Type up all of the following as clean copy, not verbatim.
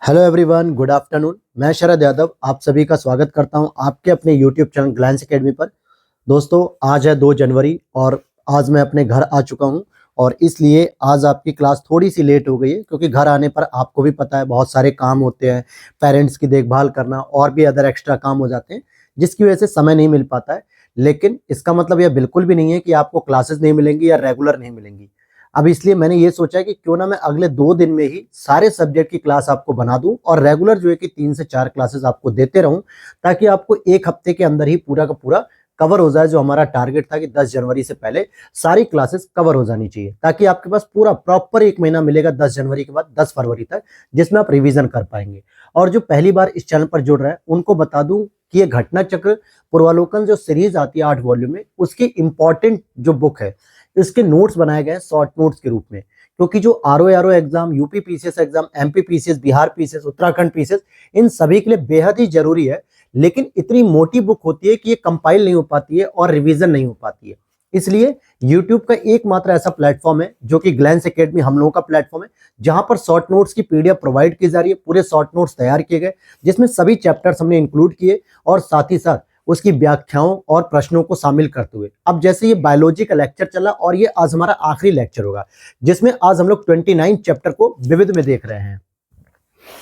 Hello everyone, good afternoon. मैं शरद यादव आप सभी का स्वागत करता हूं आपके अपने यूट्यूब चैनल ग्लैंस एकेडमी पर। दोस्तों, आज है 2 जनवरी और आज मैं अपने घर आ चुका हूं और इसलिए आज आपकी क्लास थोड़ी सी लेट हो गई है, क्योंकि घर आने पर आपको भी पता है बहुत सारे काम होते हैं, पेरेंट्स की देखभाल करना और भी अदर एक्स्ट्रा काम हो जाते हैं, जिसकी वजह से समय नहीं मिल पाता है। लेकिन इसका मतलब यह बिल्कुल भी नहीं है कि आपको क्लासेस नहीं मिलेंगी या रेगुलर नहीं मिलेंगी। अब इसलिए मैंने ये सोचा कि क्यों ना मैं अगले 2 दिन में ही सारे सब्जेक्ट की क्लास आपको बना दूं और रेगुलर जो है कि 3 से 4 क्लासेस आपको देते रहूं, ताकि आपको 1 हफ्ते के अंदर ही पूरा का पूरा कवर हो जाए। जो हमारा टारगेट था कि 10 जनवरी से पहले सारी क्लासेस कवर हो जानी चाहिए, ताकि आपके पास पूरा प्रॉपर 1 महीना मिलेगा 10 जनवरी के बाद 10 फरवरी तक, जिसमें आप रिवीजन कर पाएंगे। और जो पहली बार इस चैनल पर जुड़ रहे हैं उनको बता दूं कि ये घटना चक्र पूर्वालोकन जो सीरीज आती है 8 वॉल्यूम में, उसकी इंपॉर्टेंट जो बुक है, इसके नोट्स बनाए गए हैं शॉर्ट नोट्स के रूप में। क्योंकि जो RO exam, UP PCS exam, MP PCS, Bihar PCS, Uttarakhand PCS, इन सभी के लिए बेहद ही जरूरी है। लेकिन इतनी मोटी बुक होती है कि ये कंपाइल नहीं हो पाती है और रिवीजन नहीं हो पाती है। इसलिए YouTube का एकमात्र ऐसा प्लेटफॉर्म है जो कि ग्लैंस एकेडमी हम लोगों का प्लेटफॉर्म है, जहां पर शॉर्ट नोट्स की पीडीएफ प्रोवाइड की जा रही है। पूरे शॉर्ट नोट्स तैयार किए गए, जिसमें सभी चैप्टर्स हमने इंक्लूड किए और साथ ही साथ उसकी व्याख्याओं और प्रश्नों को शामिल करते हुए। अब जैसे ये बायोलॉजी का लेक्चर चला और ये आज हमारा आखिरी लेक्चर होगा, जिसमें आज हम लोग 29 चैप्टर को विविध में देख रहे हैं।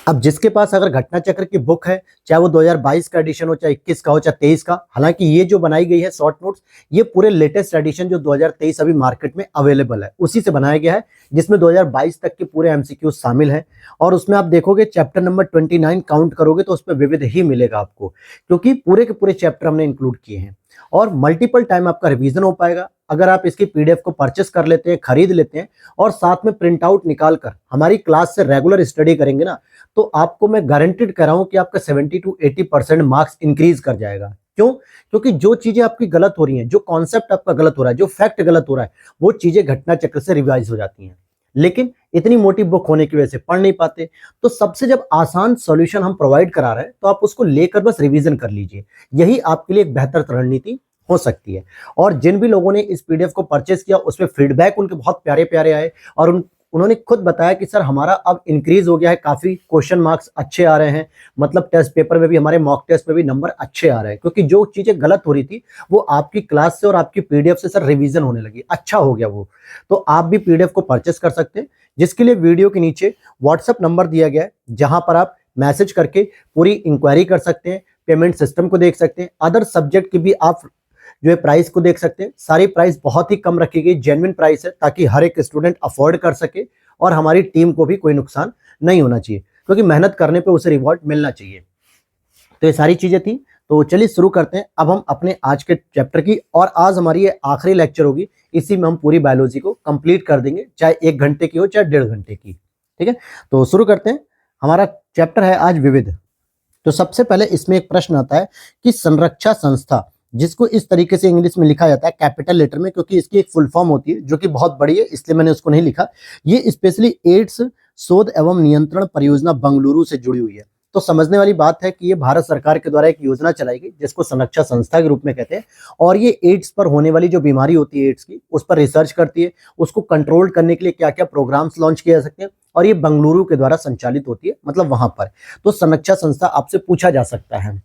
अब जिसके पास अगर घटना चक्र की बुक है, चाहे वो 2022 का एडिशन हो, चाहे 21 का हो, चाहे 23 का, हालांकि ये जो बनाई गई है शॉर्ट नोट्स, ये पूरे लेटेस्ट एडिशन जो 2023 अभी मार्केट में अवेलेबल है उसी से बनाया गया है, जिसमें 2022 तक के पूरे एमसीक्यू शामिल हैं। और उसमें आप देखोगे चैप्टर नंबर 29 काउंट करोगे तो उसमें विविध ही मिलेगा आपको, क्योंकि पूरे के पूरे चैप्टर हमने इंक्लूड किए हैं और मल्टीपल टाइम आपका रिवीजन हो पाएगा अगर आप इसकी पीडीएफ को परचेस कर लेते हैं, खरीद लेते हैं और साथ में प्रिंट आउट निकाल कर हमारी क्लास से रेगुलर स्टडी करेंगे ना, तो आपको मैं गारंटेड कर रहा हूं कि आपका 70 to 80% मार्क्स इंक्रीज कर जाएगा। क्यों? क्योंकि जो चीजें आपकी गलत हो रही हैं, जो कॉन्सेप्ट आपका गलत हो रहा है, जो फैक्ट गलत हो रहा है, वो चीजें घटना चक्र से रिवाइज हो जाती हैं। लेकिन इतनी मोटी बुक होने की वजह से पढ़ नहीं पाते, तो सबसे जब आसान सॉल्यूशन हम प्रोवाइड करा रहे हैं तो आप उसको लेकर बस रिवीजन कर लीजिए। यही आपके लिए एक बेहतर रणनीति हो सकती है। और जिन भी लोगों ने इस पीडीएफ को परचेस किया, उसमें फीडबैक उनके बहुत प्यारे प्यारे आए और उन्होंने खुद बताया कि सर हमारा अब इंक्रीज हो गया है, काफी क्वेश्चन मार्क्स अच्छे आ रहे हैं, मतलब टेस्ट पेपर में भी, हमारे मॉक टेस्ट में भी नंबर अच्छे आ रहे हैं, क्योंकि जो चीजें गलत हो रही थी वो आपकी क्लास से और आपकी पीडीएफ से सर रिवीजन होने लगी, अच्छा हो गया वो। तो आप भी पीडीएफ को परचेस कर सकते हैं, जिसके लिए वीडियो के नीचे व्हाट्सएप नंबर दिया गया है, जहां पर आप मैसेज करके पूरी इंक्वायरी कर सकते हैं, पेमेंट सिस्टम को देख सकते हैं, अदर सब्जेक्ट की भी आप जो है प्राइस को देख सकते हैं। सारी प्राइस बहुत ही कम रखी गई, जेन्युइन प्राइस है, ताकि हर एक स्टूडेंट अफोर्ड कर सके और हमारी टीम को भी कोई नुकसान नहीं होना चाहिए, क्योंकि मेहनत करने पे उसे रिवॉर्ड मिलना चाहिए। तो ये सारी चीजें थी। तो चलिए शुरू करते हैं अब हम अपने आज के चैप्टर की, और आज हमारी ये आखिरी लेक्चर होगी। इसी में हम पूरी बायोलॉजी को कंप्लीट कर देंगे, चाहे 1 घंटे की हो चाहे 1.5 घंटे की। ठीक है, तो शुरू करते हैं। हमारा चैप्टर है आज विविध। तो सबसे पहले इसमें एक प्रश्न आता है कि संरक्षा संस्था, जिसको इस तरीके से इंग्लिश में लिखा जाता है कैपिटल लेटर में, क्योंकि इसकी एक फुल फॉर्म होती है जो कि बहुत बड़ी है, इसलिए मैंने उसको नहीं लिखा। ये स्पेशली एड्स शोध एवं नियंत्रण परियोजना बंगलुरु से जुड़ी हुई है। तो समझने वाली बात है कि ये भारत सरकार के द्वारा एक योजना चलाई गई, जिसको संरक्षा संस्था के रूप में कहते हैं, और ये एड्स पर होने वाली जो बीमारी होती है एड्स की, उस पर रिसर्च करती है। उसको कंट्रोल करने के लिए क्या क्या प्रोग्राम्स लॉन्च किए जा सकते हैं, और ये बंगलुरु के द्वारा संचालित होती है, मतलब वहां पर। तो संरक्षा संस्था आपसे पूछा जा सकता है।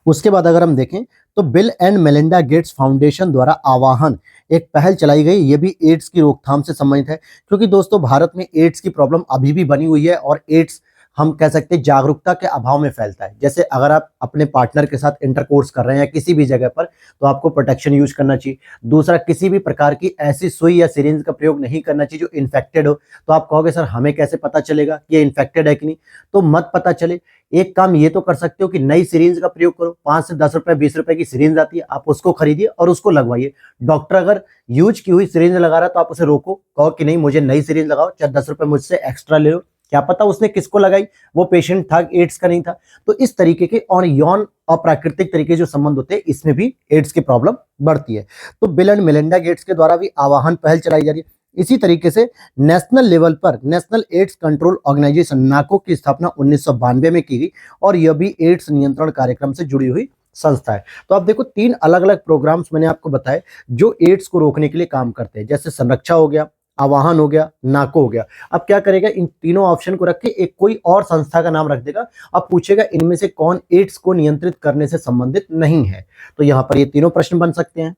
उसके बाद अगर हम देखें तो bill and Melinda Gates foundation द्वारा आवाहन एक पहल चलाई गई, ये भी एड्स की रोकथाम से संबंधित है, क्योंकि दोस्तों भारत में एड्स की प्रॉब्लम अभी भी बनी हुई है और एड्स हम कह सकते हैं जागरूकता के अभाव में फैलता है। जैसे अगर आप अपने पार्टनर के साथ इंटरकोर्स कर रहे हैं या किसी भी जगह पर, तो आपको प्रोटेक्शन यूज करना चाहिए। दूसरा, किसी भी प्रकार की ऐसी सुई या सिरिंज का प्रयोग नहीं करना चाहिए जो इन्फेक्टेड हो। तो आप कहोगे सर हमें कैसे पता चलेगा कि ये इन्फेक्टेड है कि नहीं? तो मत पता चले, एक काम ये तो कर सकते हो कि नई सिरिंज का प्रयोग करो। 5 से 10 रुपए 20 रुपए की सिरिंज आती है, आप उसको खरीदिए और उसको लगवाइए। डॉक्टर अगर यूज की हुई सिरिंज लगा रहा है तो आप उसे रोको, कहो कि नहीं मुझे नई सिरिंज लगाओ, चाहे 10 रुपए मुझसे एक्स्ट्रा ले लो। क्या पता उसने किसको लगाई, वो पेशेंट था, एड्स का नहीं था। तो इस तरीके के और यौन अप्राकृतिक तरीके जो संबंध होते हैं, इसमें भी एड्स की प्रॉब्लम बढ़ती है। तो बिल एंड मेलिंडा गेट्स के द्वारा भी आवाहन पहल चलाई जा रही है। इसी तरीके से नेशनल लेवल पर नेशनल एड्स कंट्रोल ऑर्गेनाइजेशन नाको की स्थापना 1992 में की गई, और यह भी एड्स नियंत्रण कार्यक्रम से जुड़ी हुई संस्था है। तो आप देखो 3 अलग अलग प्रोग्राम्स मैंने आपको बताए जो एड्स को रोकने के लिए काम करते हैं। जैसे संरक्षा हो गया, आवाहन हो गया, नाको हो गया। अब क्या करेगा, इन तीनों ऑप्शन को रख के एक कोई और संस्था का नाम रख देगा। अब पूछेगा इनमें से कौन एड्स को नियंत्रित करने से संबंधित नहीं है। तो यहां पर ये तीनों प्रश्न बन सकते हैं।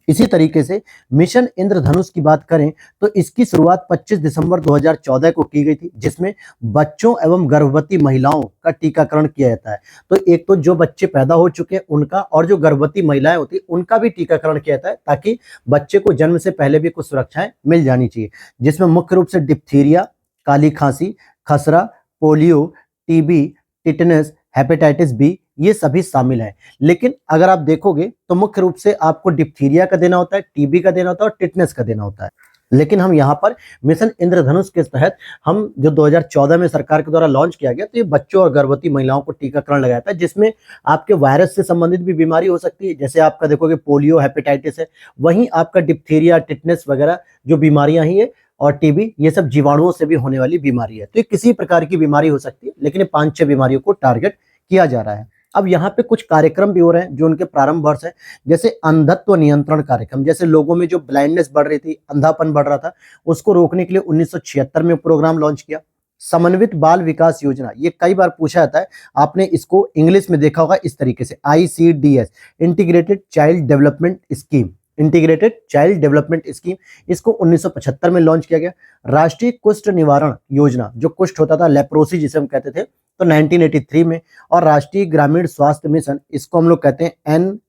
इसी तरीके से मिशन इंद्रधनुष की बात करें तो इसकी शुरुआत 25 दिसंबर 2014 को की गई थी, जिसमें बच्चों एवं गर्भवती महिलाओं का टीकाकरण किया जाता है। तो एक तो जो बच्चे पैदा हो चुके हैं उनका, और जो गर्भवती महिलाएं होती हैं उनका भी टीकाकरण किया जाता है, ताकि बच्चे को जन्म से पहले भी कुछ सुरक्षाएं मिल जानी चाहिए, जिसमें मुख्य रूप से डिप्थीरिया, काली खांसी, खसरा, polio, TB, tetanus, hepatitis B, ये सभी शामिल हैं। लेकिन अगर आप देखोगे तो मुख्य रूप से आपको डिप्थीरिया का देना होता है, टीबी का देना होता है और टिटनेस का देना होता है। लेकिन हम यहाँ पर मिशन इंद्रधनुष के तहत हम जो 2014 में सरकार के द्वारा लॉन्च किया गया, तो ये बच्चों और गर्भवती महिलाओं को टीकाकरण लगाया था, जिसमें आपके वायरस से संबंधित भी बीमारी हो सकती है, जैसे आपका देखोगे पोलियो, हेपेटाइटिस है। वहीं आपका डिप्थीरिया, टिटनेस वगैरह जो बीमारियां ही है, और टीबी, ये सब जीवाणुओं से भी होने वाली बीमारी है। तो ये किसी प्रकार की बीमारी हो सकती है, लेकिन ये 5-6 बीमारियों को टारगेट किया जा रहा है। अब यहाँ पे कुछ कार्यक्रम भी हो रहे हैं जो उनके प्रारंभ वर्ष है, जैसे अंधत्व नियंत्रण कार्यक्रम। जैसे लोगों में जो ब्लाइंडनेस बढ़ रही थी, अंधापन बढ़ रहा था, उसको रोकने के लिए 1976 में प्रोग्राम लॉन्च किया। समन्वित बाल विकास योजना, ये कई बार पूछा जाता है, आपने इसको इंग्लिश में देखा होगा इस तरीके से, ICDS, integrated child development scheme, integrated child development scheme. इसको 1975 में लॉन्च किया गया। राष्ट्रीय कुष्ठ निवारण योजना, जो कुष्ठ होता था, लेप्रोसी जिसे हम कहते थे, तो 1983 में। और राष्ट्रीय ग्रामीण स्वास्थ्य मिशन, इसको हम लोग कहते हैं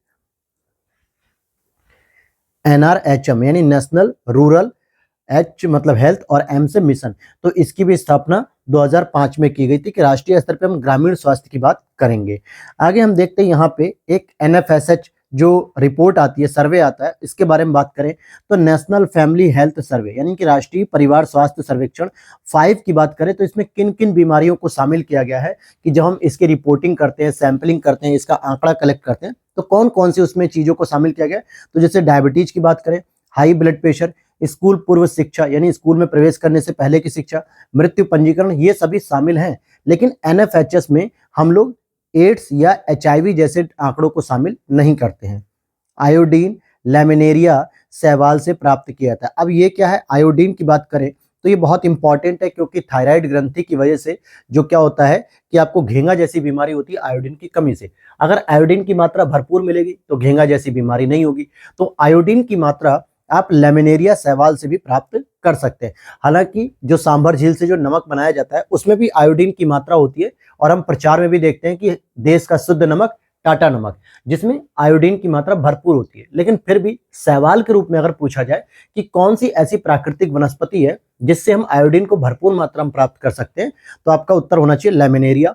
NRHM, यानी नेशनल रूरल, H मतलब हेल्थ और M से मिशन। तो इसकी भी स्थापना 2005 में की गई थी कि राष्ट्रीय स्तर पे हम ग्रामीण स्वास्थ्य की बात करेंगे। आगे हम देखते हैं यहाँ पे एक NFSH जो रिपोर्ट आती है, सर्वे आता है, इसके बारे में बात करें तो नेशनल फैमिली हेल्थ सर्वे, यानी कि राष्ट्रीय परिवार स्वास्थ्य सर्वेक्षण 5 की बात करें तो इसमें किन किन बीमारियों को शामिल किया गया है, कि जब हम इसकी रिपोर्टिंग करते हैं, सैंपलिंग करते हैं, इसका आंकड़ा कलेक्ट करते हैं, तो कौन कौन सी उसमें चीजों को शामिल किया गया। तो जैसे डायबिटीज की बात करें, हाई ब्लड प्रेशर, स्कूल पूर्व शिक्षा, यानी स्कूल में प्रवेश करने से पहले की शिक्षा, मृत्यु पंजीकरण, ये सभी शामिल हैं। लेकिन NFHS में हम लोग एड्स या HIV जैसे आंकड़ों को शामिल नहीं करते हैं। आयोडीन लैमिनेरिया शैवाल से प्राप्त किया जाता है। अब ये क्या है, आयोडीन की बात करें तो ये बहुत इंपॉर्टेंट है, क्योंकि थायराइड ग्रंथि की वजह से जो क्या होता है कि आपको घेंगा जैसी बीमारी होती है आयोडीन की कमी से। अगर आयोडीन की मात्रा भरपूर मिलेगी तो घेंगा जैसी बीमारी नहीं होगी। तो आयोडीन की मात्रा आप लैमिनेरिया शैवाल से भी प्राप्त कर सकते हैं। हालांकि जो सांभर झील से जो नमक बनाया जाता है उसमें भी आयोडीन की मात्रा होती है, और हम प्रचार में भी देखते हैं कि देश का शुद्ध नमक टाटा नमक, जिसमें आयोडीन की मात्रा भरपूर होती है। लेकिन फिर भी सवाल के रूप में अगर पूछा जाए कि कौन सी ऐसी प्राकृतिक वनस्पति है जिससे हम आयोडीन को भरपूर मात्रा में प्राप्त कर सकते हैं, तो आपका उत्तर होना चाहिए लैमिनेरिया।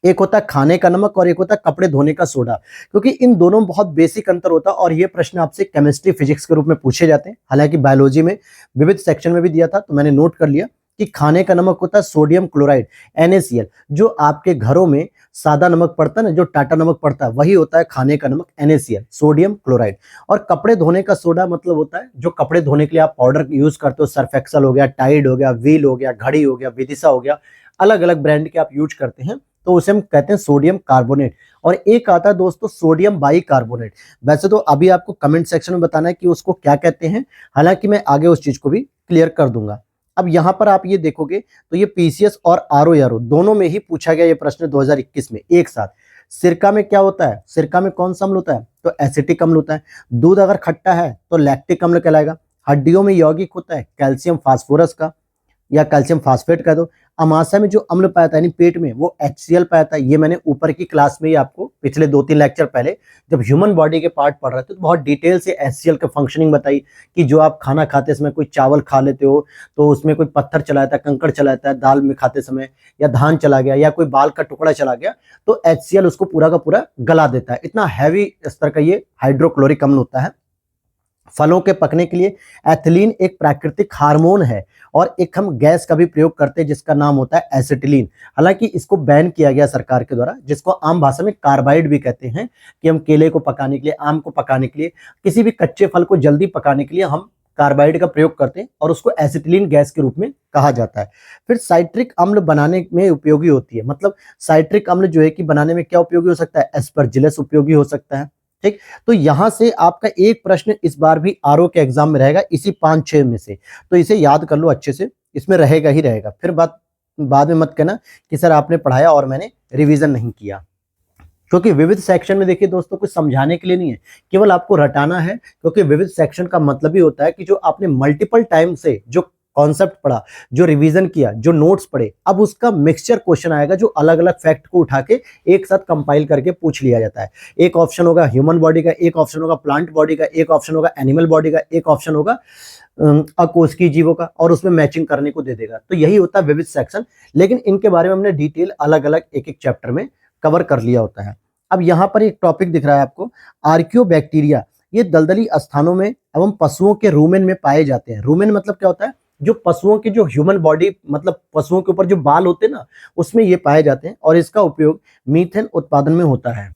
एक होता है खाने का नमक और एक होता है कपड़े धोने का सोडा, क्योंकि इन दोनों में बहुत बेसिक अंतर होता है, और ये प्रश्न आपसे केमिस्ट्री फिजिक्स के रूप में पूछे जाते हैं। हालांकि बायोलॉजी में विविध सेक्शन में भी दिया था, तो मैंने नोट कर लिया कि खाने का नमक होता है सोडियम क्लोराइड, NaCl। जो आपके घरों में सादा नमक पड़ता है ना, जो टाटा नमक पड़ता है, वही होता है खाने का नमक, NaCl, सोडियम क्लोराइड। और कपड़े धोने का सोडा मतलब होता है जो कपड़े धोने के लिए आप पाउडर यूज करते हो, सर्फ एक्सल हो गया, टाइड हो गया, व्हील हो गया, घड़ी हो गया, विदिशा हो गया, अलग अलग ब्रांड के आप यूज करते हैं, तो उसे हम कहते हैं सोडियम कार्बोनेट। और एक आता है दोस्तों सोडियम बाइकार्बोनेट। वैसे तो अभी आपको कमेंट सेक्शन में बताना है कि उसको क्या कहते हैं, हालांकि मैं आगे उस चीज को भी क्लियर कर दूंगा। अब यहाँ पर आप ये देखोगे तो ये PCS और RO दोनों में ही पूछा गया ये प्रश्न 2021 में एक साथ। सिरका में क्या होता है, सिरका में कौन सा अम्ल होता है, तो एसिटिक अम्ल होता है। दूध अगर खट्टा है तो लैक्टिक अम्ल कहलाएगा। हड्डियों में यौगिक होता है कैल्शियम फास्फोरस का, या कैल्शियम फास्फेट कह दो। अमाशय में जो अम्ल पाया यानी पेट में, वो HCl पाया। ये मैंने ऊपर की क्लास में ही आपको पिछले 2-3 लेक्चर पहले जब ह्यूमन बॉडी के पार्ट पढ़ रहे थे तो बहुत डिटेल से HCl का फंक्शनिंग बताई, कि जो आप खाना खाते समय कोई चावल खा लेते हो तो उसमें कोई पत्थर चला जाता है, कंकड़ चला जाता है दाल में खाते समय, या धान चला गया, या कोई बाल का टुकड़ा चला गया, तो HCl उसको पूरा का पूरा गला देता है। इतना हैवी स्तर का ये हाइड्रोक्लोरिक अम्ल होता है। फलों के पकने के लिए एथिलीन एक प्राकृतिक हार्मोन है, और एक हम गैस का भी प्रयोग करते हैं जिसका नाम होता है एसिटिलीन। हालांकि इसको बैन किया गया सरकार के द्वारा, जिसको आम भाषा में कार्बाइड भी कहते हैं, कि हम केले को पकाने के लिए, आम को पकाने के लिए, किसी भी कच्चे फल को जल्दी पकाने के लिए हम कार्बाइड का प्रयोग करते हैं, और उसको एसिटिलीन गैस के रूप में कहा जाता है। फिर साइट्रिक अम्ल बनाने में उपयोगी होती है, मतलब साइट्रिक अम्ल जो है कि बनाने में क्या उपयोगी हो सकता है, एस्परजिलस उपयोगी हो सकता है, ठीक, तो यहां से आपका एक प्रश्न इस बार भी आरओ के एग्जाम में रहेगा, इसी 5-6 में से। तो इसे याद कर लो अच्छे से, इसमें रहेगा ही रहेगा। फिर बाद में मत कहना कि सर आपने पढ़ाया और मैंने रिवीजन नहीं किया, क्योंकि विविध सेक्शन में देखिए दोस्तों कुछ समझाने के लिए नहीं है, केवल आपको रटाना है। क्योंकि विविध सेक्शन का मतलब ही होता है कि जो आपने मल्टीपल टाइम से जो कॉन्सेप्ट पढ़ा, जो रिवीजन किया, जो नोट्स पढ़े, अब उसका मिक्सचर क्वेश्चन आएगा जो अलग अलग फैक्ट को उठा के एक साथ कंपाइल करके पूछ लिया जाता है। एक ऑप्शन होगा ह्यूमन बॉडी का, एक ऑप्शन होगा प्लांट बॉडी का, एक ऑप्शन होगा एनिमल बॉडी का, एक ऑप्शन होगा अकोष्ठीय जीवों का, और उसमें मैचिंग करने को दे देगा। तो यही होता है विविध सेक्शन, लेकिन इनके बारे में हमने डिटेल अलग अलग एक एक चैप्टर में कवर कर लिया होता है। अब यहाँ पर एक टॉपिक दिख रहा है आपको, आर्कियोबैक्टीरिया। ये दलदली स्थानों में एवं पशुओं के रूमेन में पाए जाते हैं। रूमेन मतलब क्या होता है, जो पशुओं की जो ह्यूमन बॉडी, मतलब पशुओं के ऊपर जो बाल होते हैं ना, उसमें ये पाए जाते हैं, और इसका उपयोग मीथेन उत्पादन में होता है।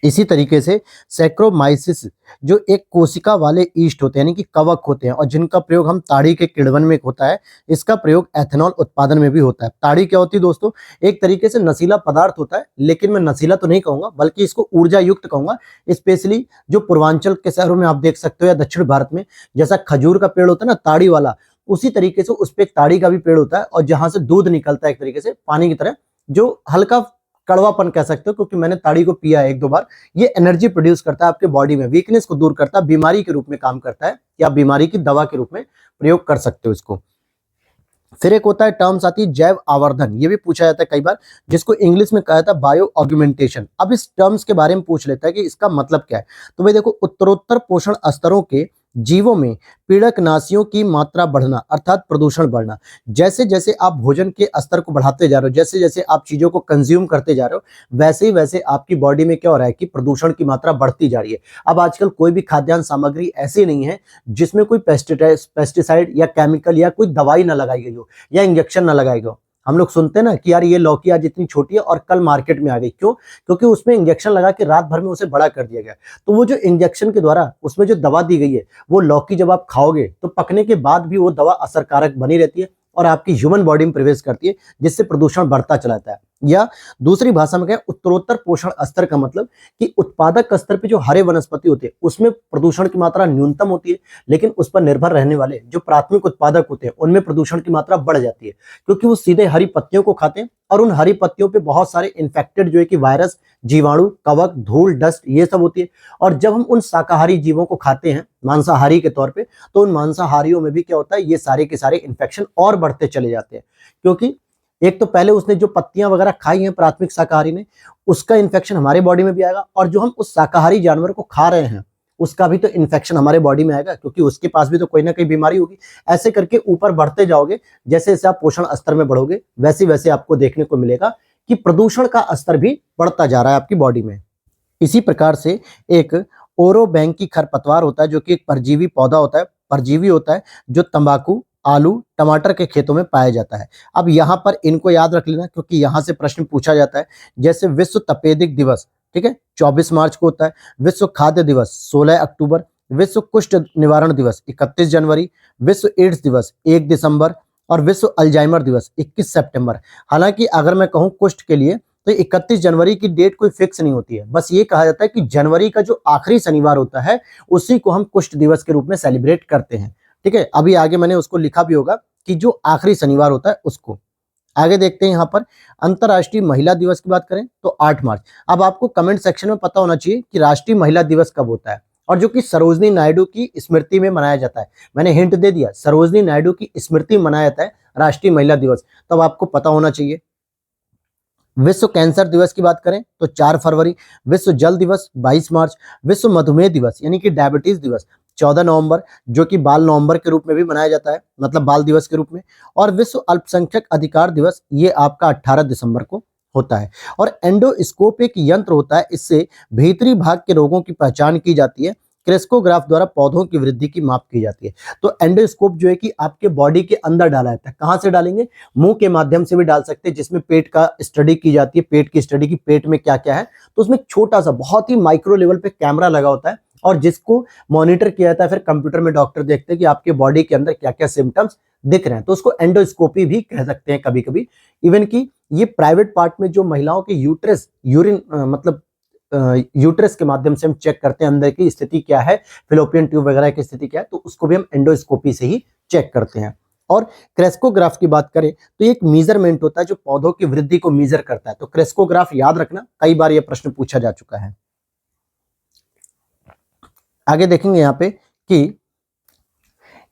इसी तरीके से सैक्रोमाइसिस, जो एक कोशिका वाले ईस्ट होते हैं, यानी कि कवक होते हैं, और जिनका प्रयोग हम ताड़ी के किण्वन में होता है, इसका प्रयोग एथेनॉल उत्पादन में भी होता है। ताड़ी क्या होती है दोस्तों, एक तरीके से नशीला पदार्थ होता है, लेकिन मैं नशीला तो नहीं कहूंगा, बल्कि इसको ऊर्जा युक्त कहूंगा। स्पेशली जो पूर्वांचल के शहरों में आप देख सकते हो, या दक्षिण भारत में, जैसा खजूर का पेड़ होता है ना ताड़ी वाला, उसी तरीके से उस पर एक ताड़ी का भी पेड़ होता है, और जहां से दूध निकलता है एक तरीके से पानी की तरह, जो हल्का कड़वापन कह सकते हो, क्योंकि मैंने ताड़ी को पिया है 1-2 बार। ये एनर्जी प्रोड्यूस करता है आपके बॉडी में, वीकनेस को दूर करता है, बीमारी के रूप में काम करता है, या बीमारी की दवा के रूप में प्रयोग कर सकते हो इसको। फिर एक होता है टर्म्स आती है जैव आवर्धन, ये भी पूछा जाता है कई बार, जिसको इंग्लिश में कहा जाता है बायो ऑग्यूमेंटेशन। अब इस टर्म्स के बारे में पूछ लेता है कि इसका मतलब क्या है। तो भाई देखो, उत्तरोत्तर पोषण स्तरों के जीवों में पीड़कनाशियों की मात्रा बढ़ना, अर्थात प्रदूषण बढ़ना। जैसे जैसे आप भोजन के स्तर को बढ़ाते जा रहे हो, जैसे जैसे आप चीजों को कंज्यूम करते जा रहे हो, वैसे ही वैसे आपकी बॉडी में क्या हो रहा है कि प्रदूषण की मात्रा बढ़ती जा रही है। अब आजकल कोई भी खाद्यान्न सामग्री ऐसी नहीं है जिसमें कोई पेस्टिसाइड या केमिकल या कोई दवाई ना लगाई गई हो, या इंजेक्शन ना लगाई गई हो। हम लोग सुनते हैं ना कि यार ये लौकी आज इतनी छोटी है और कल मार्केट में आ गई, क्यों? क्योंकि उसमें इंजेक्शन लगा के रात भर में उसे बड़ा कर दिया गया। तो वो जो इंजेक्शन के द्वारा उसमें जो दवा दी गई है, वो लौकी जब आप खाओगे तो पकने के बाद भी वो दवा असरकारक बनी रहती है, और आपकी ह्यूमन बॉडी में प्रवेश करती है, जिससे प्रदूषण बढ़ता चला जाता है। या दूसरी भाषा में क्या है, उत्तरोत्तर पोषण स्तर का मतलब कि उत्पादक स्तर पे जो हरे वनस्पति होते हैं उसमें प्रदूषण की मात्रा न्यूनतम होती है, लेकिन उस पर निर्भर रहने वाले जो प्राथमिक उत्पादक होते हैं उनमें प्रदूषण की मात्रा बढ़ जाती है, क्योंकि वो सीधे हरी पत्तियों को खाते हैं, और उन हरी पत्तियों पे बहुत सारे इन्फेक्टेड जो है कि वायरस, जीवाणु, कवक, धूल, डस्ट, ये सब होती है। और जब हम उन शाकाहारी जीवों को खाते हैं मांसाहारी के तौर पे, तो उन मांसाहारियों में भी क्या होता है, ये सारे के सारे इन्फेक्शन और बढ़ते चले जाते हैं। क्योंकि एक तो पहले उसने जो पत्तियां वगैरह खाई हैं प्राथमिक शाकाहारी ने, उसका इन्फेक्शन हमारे बॉडी में भी आएगा, और जो हम उस शाकाहारी जानवर को खा रहे हैं उसका भी तो इन्फेक्शन हमारे बॉडी में आएगा, क्योंकि उसके पास भी तो कोई ना कोई बीमारी होगी। ऐसे करके ऊपर बढ़ते जाओगे, जैसे जैसे आप पोषण स्तर में बढ़ोगे, वैसे वैसे आपको देखने को मिलेगा कि प्रदूषण का स्तर भी बढ़ता जा रहा है आपकी बॉडी में। इसी प्रकार से एक ओरोबैंकी खरपतवार होता है, जो कि एक परजीवी पौधा होता है, परजीवी होता है, जो तंबाकू, आलू, टमाटर के खेतों में पाया जाता है। अब यहाँ पर इनको याद रख लेना, क्योंकि यहाँ से प्रश्न पूछा जाता है। जैसे विश्व तपेदिक दिवस, ठीक है, 24 मार्च को होता है। विश्व खाद्य दिवस 16 अक्टूबर, विश्व कुष्ठ निवारण दिवस 31 जनवरी, विश्व एड्स दिवस 1 दिसंबर, और विश्व अल्जाइमर दिवस 21 सितंबर। हालांकि अगर मैं कहूँ कुष्ठ के लिए, तो 31 जनवरी की डेट कोई फिक्स नहीं होती है, बस ये कहा जाता है कि जनवरी का जो आखिरी शनिवार होता है उसी को हम कुष्ठ दिवस के रूप में सेलिब्रेट करते हैं। ठीक है, अभी आगे मैंने उसको लिखा भी होगा कि जो आखिरी शनिवार होता है उसको। आगे देखते हैं यहाँ पर अंतर्राष्ट्रीय महिला दिवस की बात करें तो 8 मार्च। अब आपको कमेंट सेक्शन में पता होना चाहिए कि राष्ट्रीय महिला दिवस कब होता है, और जो कि सरोजनी नायडू की स्मृति में मनाया जाता है। मैंने हिंट दे दिया, सरोजनी नायडू की स्मृति में मनाया जाता है राष्ट्रीय महिला दिवस, तब आपको पता होना चाहिए। विश्व कैंसर दिवस की बात करें तो 4 फरवरी, विश्व जल दिवस 22 मार्च, विश्व मधुमेह दिवस यानी कि डायबिटीज दिवस 14 नवंबर, जो कि बाल नवंबर के रूप में भी मनाया जाता है, मतलब बाल दिवस के रूप में। और विश्व अल्पसंख्यक अधिकार दिवस ये आपका 18 दिसंबर को होता है। और एंडोस्कोप एक यंत्र होता है, इससे भीतरी भाग के रोगों की पहचान की जाती है। क्रेस्कोग्राफ द्वारा पौधों की वृद्धि की माप की जाती है। तो एंडोस्कोप जो है कि आपके बॉडी के अंदर डाला जाता है। कहाँ से डालेंगे? मुंह के माध्यम से भी डाल सकते हैं, जिसमें पेट का स्टडी की जाती है, पेट की स्टडी की, पेट में क्या क्या है। तो उसमें छोटा सा बहुत ही माइक्रो लेवल पे कैमरा लगा होता है, और जिसको मॉनिटर किया जाता है। फिर कंप्यूटर में डॉक्टर देखते हैं कि आपके बॉडी के अंदर क्या क्या सिम्टम्स दिख रहे हैं, तो उसको एंडोस्कोपी भी कह सकते हैं कभी कभी। इवन कि ये प्राइवेट पार्ट में जो महिलाओं के यूट्रस यूरिन मतलब यूट्रस के माध्यम से हम चेक करते हैं अंदर की स्थिति क्या है, फिलोपियन ट्यूब वगैरह की स्थिति क्या है, तो उसको भी हम एंडोस्कोपी से ही चेक करते हैं। और क्रेस्कोग्राफ की बात करें तो एक मेजरमेंट होता है जो पौधों की वृद्धि को मेजर करता है। तो क्रेस्कोग्राफ याद रखना, कई बार यह प्रश्न पूछा जा चुका है। आगे देखेंगे यहाँ पे कि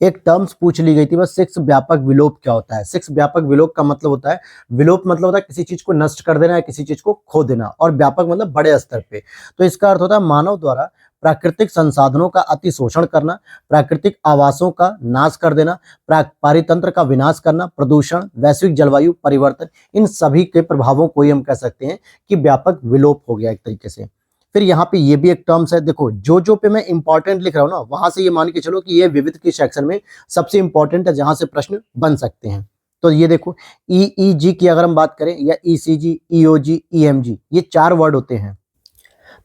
एक टर्म्स पूछ ली गई थी, बस 6 व्यापक विलोप क्या होता है। 6 व्यापक विलोप का मतलब होता है, विलोप मतलब होता है किसी चीज को नष्ट कर देना या किसी चीज को खो देना, और व्यापक मतलब बड़े स्तर पे। तो इसका अर्थ होता है मानव द्वारा प्राकृतिक संसाधनों का अतिशोषण करना, प्राकृतिक आवासों का नाश कर देना, पारितंत्र का विनाश करना, प्रदूषण, वैश्विक जलवायु परिवर्तन, इन सभी के प्रभावों को ही हम कह सकते हैं कि व्यापक विलोप हो गया एक तरीके से। फिर यहाँ पे ये भी एक टर्म्स है, देखो जो पे मैं इंपॉर्टेंट लिख रहा हूँ ना, वहां से ये मान के चलो कि ये विविध के सेक्शन में सबसे इंपॉर्टेंट है, जहां से प्रश्न बन सकते हैं। तो ये देखो ईईजी की अगर हम बात करें, या ईसीजी, ईओजी, ईएमजी, ये 4 वर्ड होते हैं।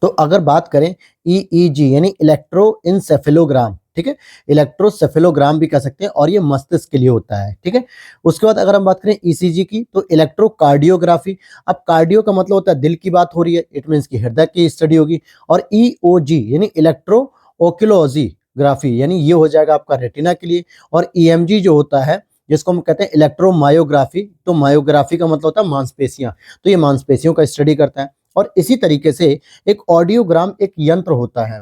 तो अगर बात करें ईईजी यानी इलेक्ट्रोइंसेफेलोग्राम, ठीक है, इलेक्ट्रोसेफेलोग्राम भी कह सकते हैं, और ये मस्तिष्क के लिए होता है, ठीक है। उसके बाद अगर हम बात करें ईसीजी की, तो इलेक्ट्रोकार्डियोग्राफी। अब कार्डियो का मतलब होता है दिल की बात हो रही है, इट मींस की हृदय की स्टडी होगी। और ईओजी यानी इलेक्ट्रो ओक्यूलोजीग्राफी, यानी ये हो जाएगा आपका रेटिना के लिए। और ईएमजी जो होता है, जिसको हम कहते हैं इलेक्ट्रोमायोग्राफी, तो मायोग्राफी का मतलब होता है मांसपेशियां, तो ये मांसपेशियों का स्टडी करता है। और इसी तरीके से एक ऑडियोग्राम एक यंत्र होता है।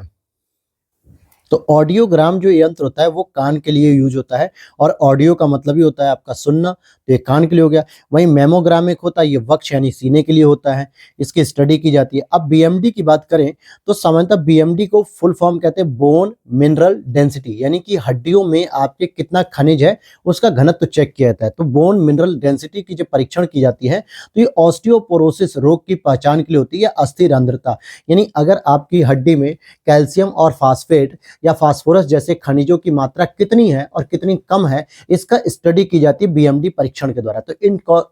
तो ऑडियोग्राम जो यंत्र होता है वो कान के लिए यूज होता है, और ऑडियो का मतलब ही होता है आपका सुनना, तो ये कान के लिए हो गया। वहीं मेमोग्राम एक होता है, ये वक्ष यानी सीने के लिए होता है, इसकी स्टडी की जाती है। अब बीएमडी की बात करें तो सामान्यतः बीएमडी को फुल फॉर्म कहते हैं बोन मिनरल डेंसिटी, यानी कि हड्डियों में आपके कितना खनिज है उसका घनत्व चेक किया जाता है। तो बोन मिनरल डेंसिटी की जो परीक्षण की जाती है, तो ये ऑस्टियोपोरोसिस रोग की पहचान के लिए होती है, अस्थिर रंध्रता, यानी अगर आपकी हड्डी में कैल्शियम और फास्फेट या फास्फोरस जैसे खनिजों की मात्रा कितनी है और कितनी कम है, इसका स्टडी की जाती है बीएमडी परीक्षण के द्वारा। तो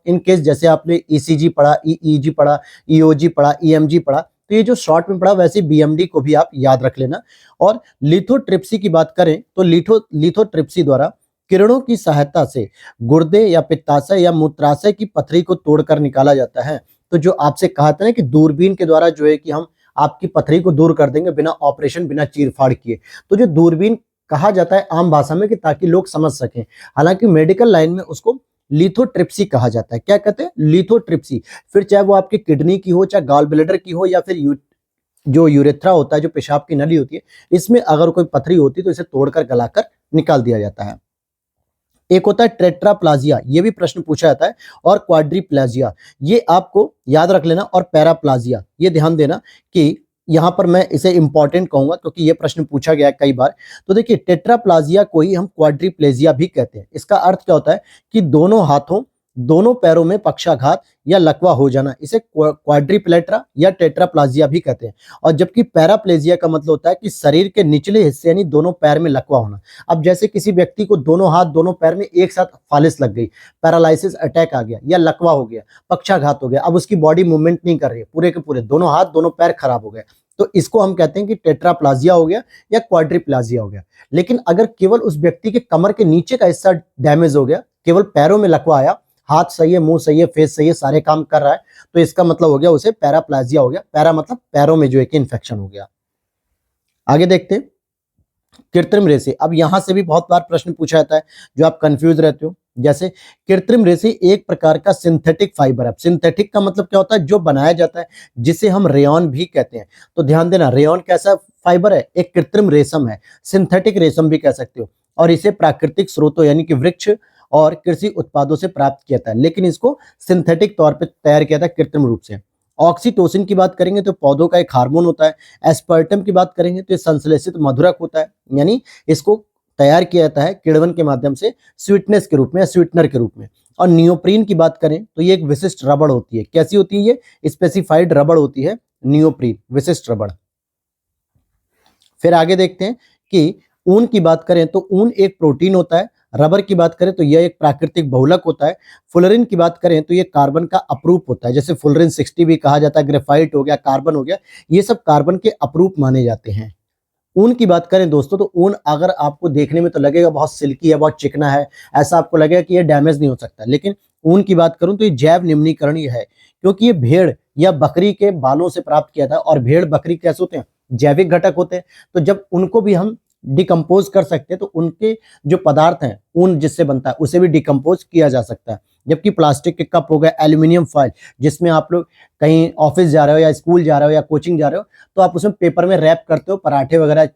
इन केस जैसे आपने ईसीजी पढ़ा, ईईजी पढ़ा, ईओजी पढ़ा, ईएमजी पढ़ा, तो ये जो शॉर्ट में पढ़ा वैसे बीएमडी को भी आप याद रख लेना। और लिथोट्रिप्सी की बात करें तो लिथोट्रिप्सी द्वारा किरणों की सहायता से गुर्दे या पित्ताशय या मूत्राशय की पथरी को तोड़कर निकाला जाता है। तो जो आपसे कहा था ना कि दूरबीन के द्वारा जो है कि हम आपकी पथरी को दूर कर देंगे बिना ऑपरेशन, बिना चीरफाड़ किए, तो जो दूरबीन कहा जाता है आम भाषा में कि ताकि लोग समझ सकें, हालांकि मेडिकल लाइन में उसको लिथोट्रिप्सी कहा जाता है। क्या कहते हैं? लिथोट्रिप्सी। फिर चाहे वो आपकी किडनी की हो, चाहे गॉल ब्लैडर की हो, या फिर जो यूरेथ्रा होता है, जो पेशाब की नली होती है, इसमें अगर कोई पथरी होती है तो इसे तोड़कर गलाकर निकाल दिया जाता है। एक होता है टेट्राप्लाजिया, ये भी प्रश्न पूछा जाता है, और क्वाड्रीप्लाजिया, ये आपको याद रख लेना, और पैराप्लाजिया, ये ध्यान देना कि यहाँ पर मैं इसे इंपॉर्टेंट कहूंगा क्योंकि ये प्रश्न पूछा गया है कई बार। तो देखिए टेट्राप्लाजिया को ही हम क्वाड्रीप्लेजिया भी कहते हैं। इसका अर्थ क्या होता है कि दोनों हाथों, दोनों पैरों में पक्षाघात या लकवा हो जाना, इसे क्वाड्रीप्लेट्रा या टेट्राप्लाजिया भी कहते हैं। और जबकि पैराप्लेजिया का मतलब होता है कि शरीर के निचले हिस्से यानी दोनों पैर में लकवा होना। अब जैसे किसी व्यक्ति को दोनों हाथ दोनों पैर में एक साथ फालिस लग गई, पैरालिसिस अटैक आ गया, या लकवा हो गया, पक्षाघात हो गया, अब उसकी बॉडी मूवमेंट नहीं कर रही है, पूरे के पूरे दोनों हाथ दोनों पैर खराब हो गए, तो इसको हम कहते हैं कि टेट्राप्लाजिया हो गया या क्वाड्रीप्लाजिया हो गया। लेकिन अगर केवल उस व्यक्ति के कमर के नीचे का हिस्सा डैमेज हो गया, केवल पैरों में लकवा आया, हाथ सही है, मुंह सही है, फेस सही है, सारे काम कर रहा है, तो इसका मतलब हो गया उसे पैराप्लाजिया हो गया। पैरा मतलब पैरों में जो है कि इन्फेक्शन हो गया। आगे देखते हैं कृत्रिम रेशे। अब यहां से भी बहुत बार प्रश्न पूछा जाता है जो आप कंफ्यूज रहते हो। जैसे कृत्रिम रेशे एक प्रकार का सिंथेटिक फाइबर है। सिंथेटिक का मतलब क्या होता है? जो बनाया जाता है, जिसे हम रेयॉन भी कहते हैं। तो ध्यान देना, रेयॉन कैसा फाइबर है? एक कृत्रिम रेशम है, सिंथेटिक रेशम भी कह सकते हो, और इसे प्राकृतिक स्रोतों यानी कि वृक्ष और कृषि उत्पादों से प्राप्त किया था, लेकिन इसको सिंथेटिक तौर पे तैयार किया था कृत्रिम रूप से। ऑक्सीटोसिन की बात करेंगे तो पौधों का एक हार्मोन होता है। एस्पर्टम की बात करेंगे तो ये संश्लेषित मधुरक होता है, यानी इसको तैयार किया जाता है किण्वन के माध्यम से स्वीटनेस के रूप में या स्वीटनर के रूप में। और नियोप्रीन की बात करें तो ये एक विशिष्ट रबड़ होती है। कैसी होती है? ये स्पेसिफाइड रबड़ होती है, नियोप्रीन, विशिष्ट रबड़। फिर आगे देखते हैं कि ऊन की बात करें तो ऊन एक प्रोटीन होता है। रबर की बात करें तो यह एक प्राकृतिक बहुलक होता है। फुलरिन की बात करें तो यह कार्बन का अपरूप होता है, जैसे फुलरिन 60 भी कहा जाता है, ग्रेफाइट हो गया, कार्बन हो गया, ये सब कार्बन के अपरूप माने जाते हैं। ऊन की बात करें दोस्तों तो ऊन अगर आपको देखने में तो लगेगा बहुत सिल्की है, बहुत चिकना है, ऐसा आपको लगेगा कि ये डैमेज नहीं हो सकता, लेकिन ऊन की बात करूं तो ये जैव निम्नीकरण है, क्योंकि ये भेड़ या बकरी के बालों से प्राप्त किया था। और भेड़ बकरी कैसे होते हैं, जैविक घटक होते हैं। तो जब उनको भी हम डिकम्पोज कर सकते हैं तो उनके जो पदार्थ हैं, ऊन जिससे बनता है, उसे भी डिकम्पोज किया जा सकता है। जबकि प्लास्टिक के कप हो गए, एल्यूमिनियम फॉइल, जिसमें आप लोग कहीं ऑफिस जा रहे हो या स्कूल जा रहे हो या कोचिंग जा रहे हो तो आप उसमें पेपर में रैप करते हो पराठे वगैरह,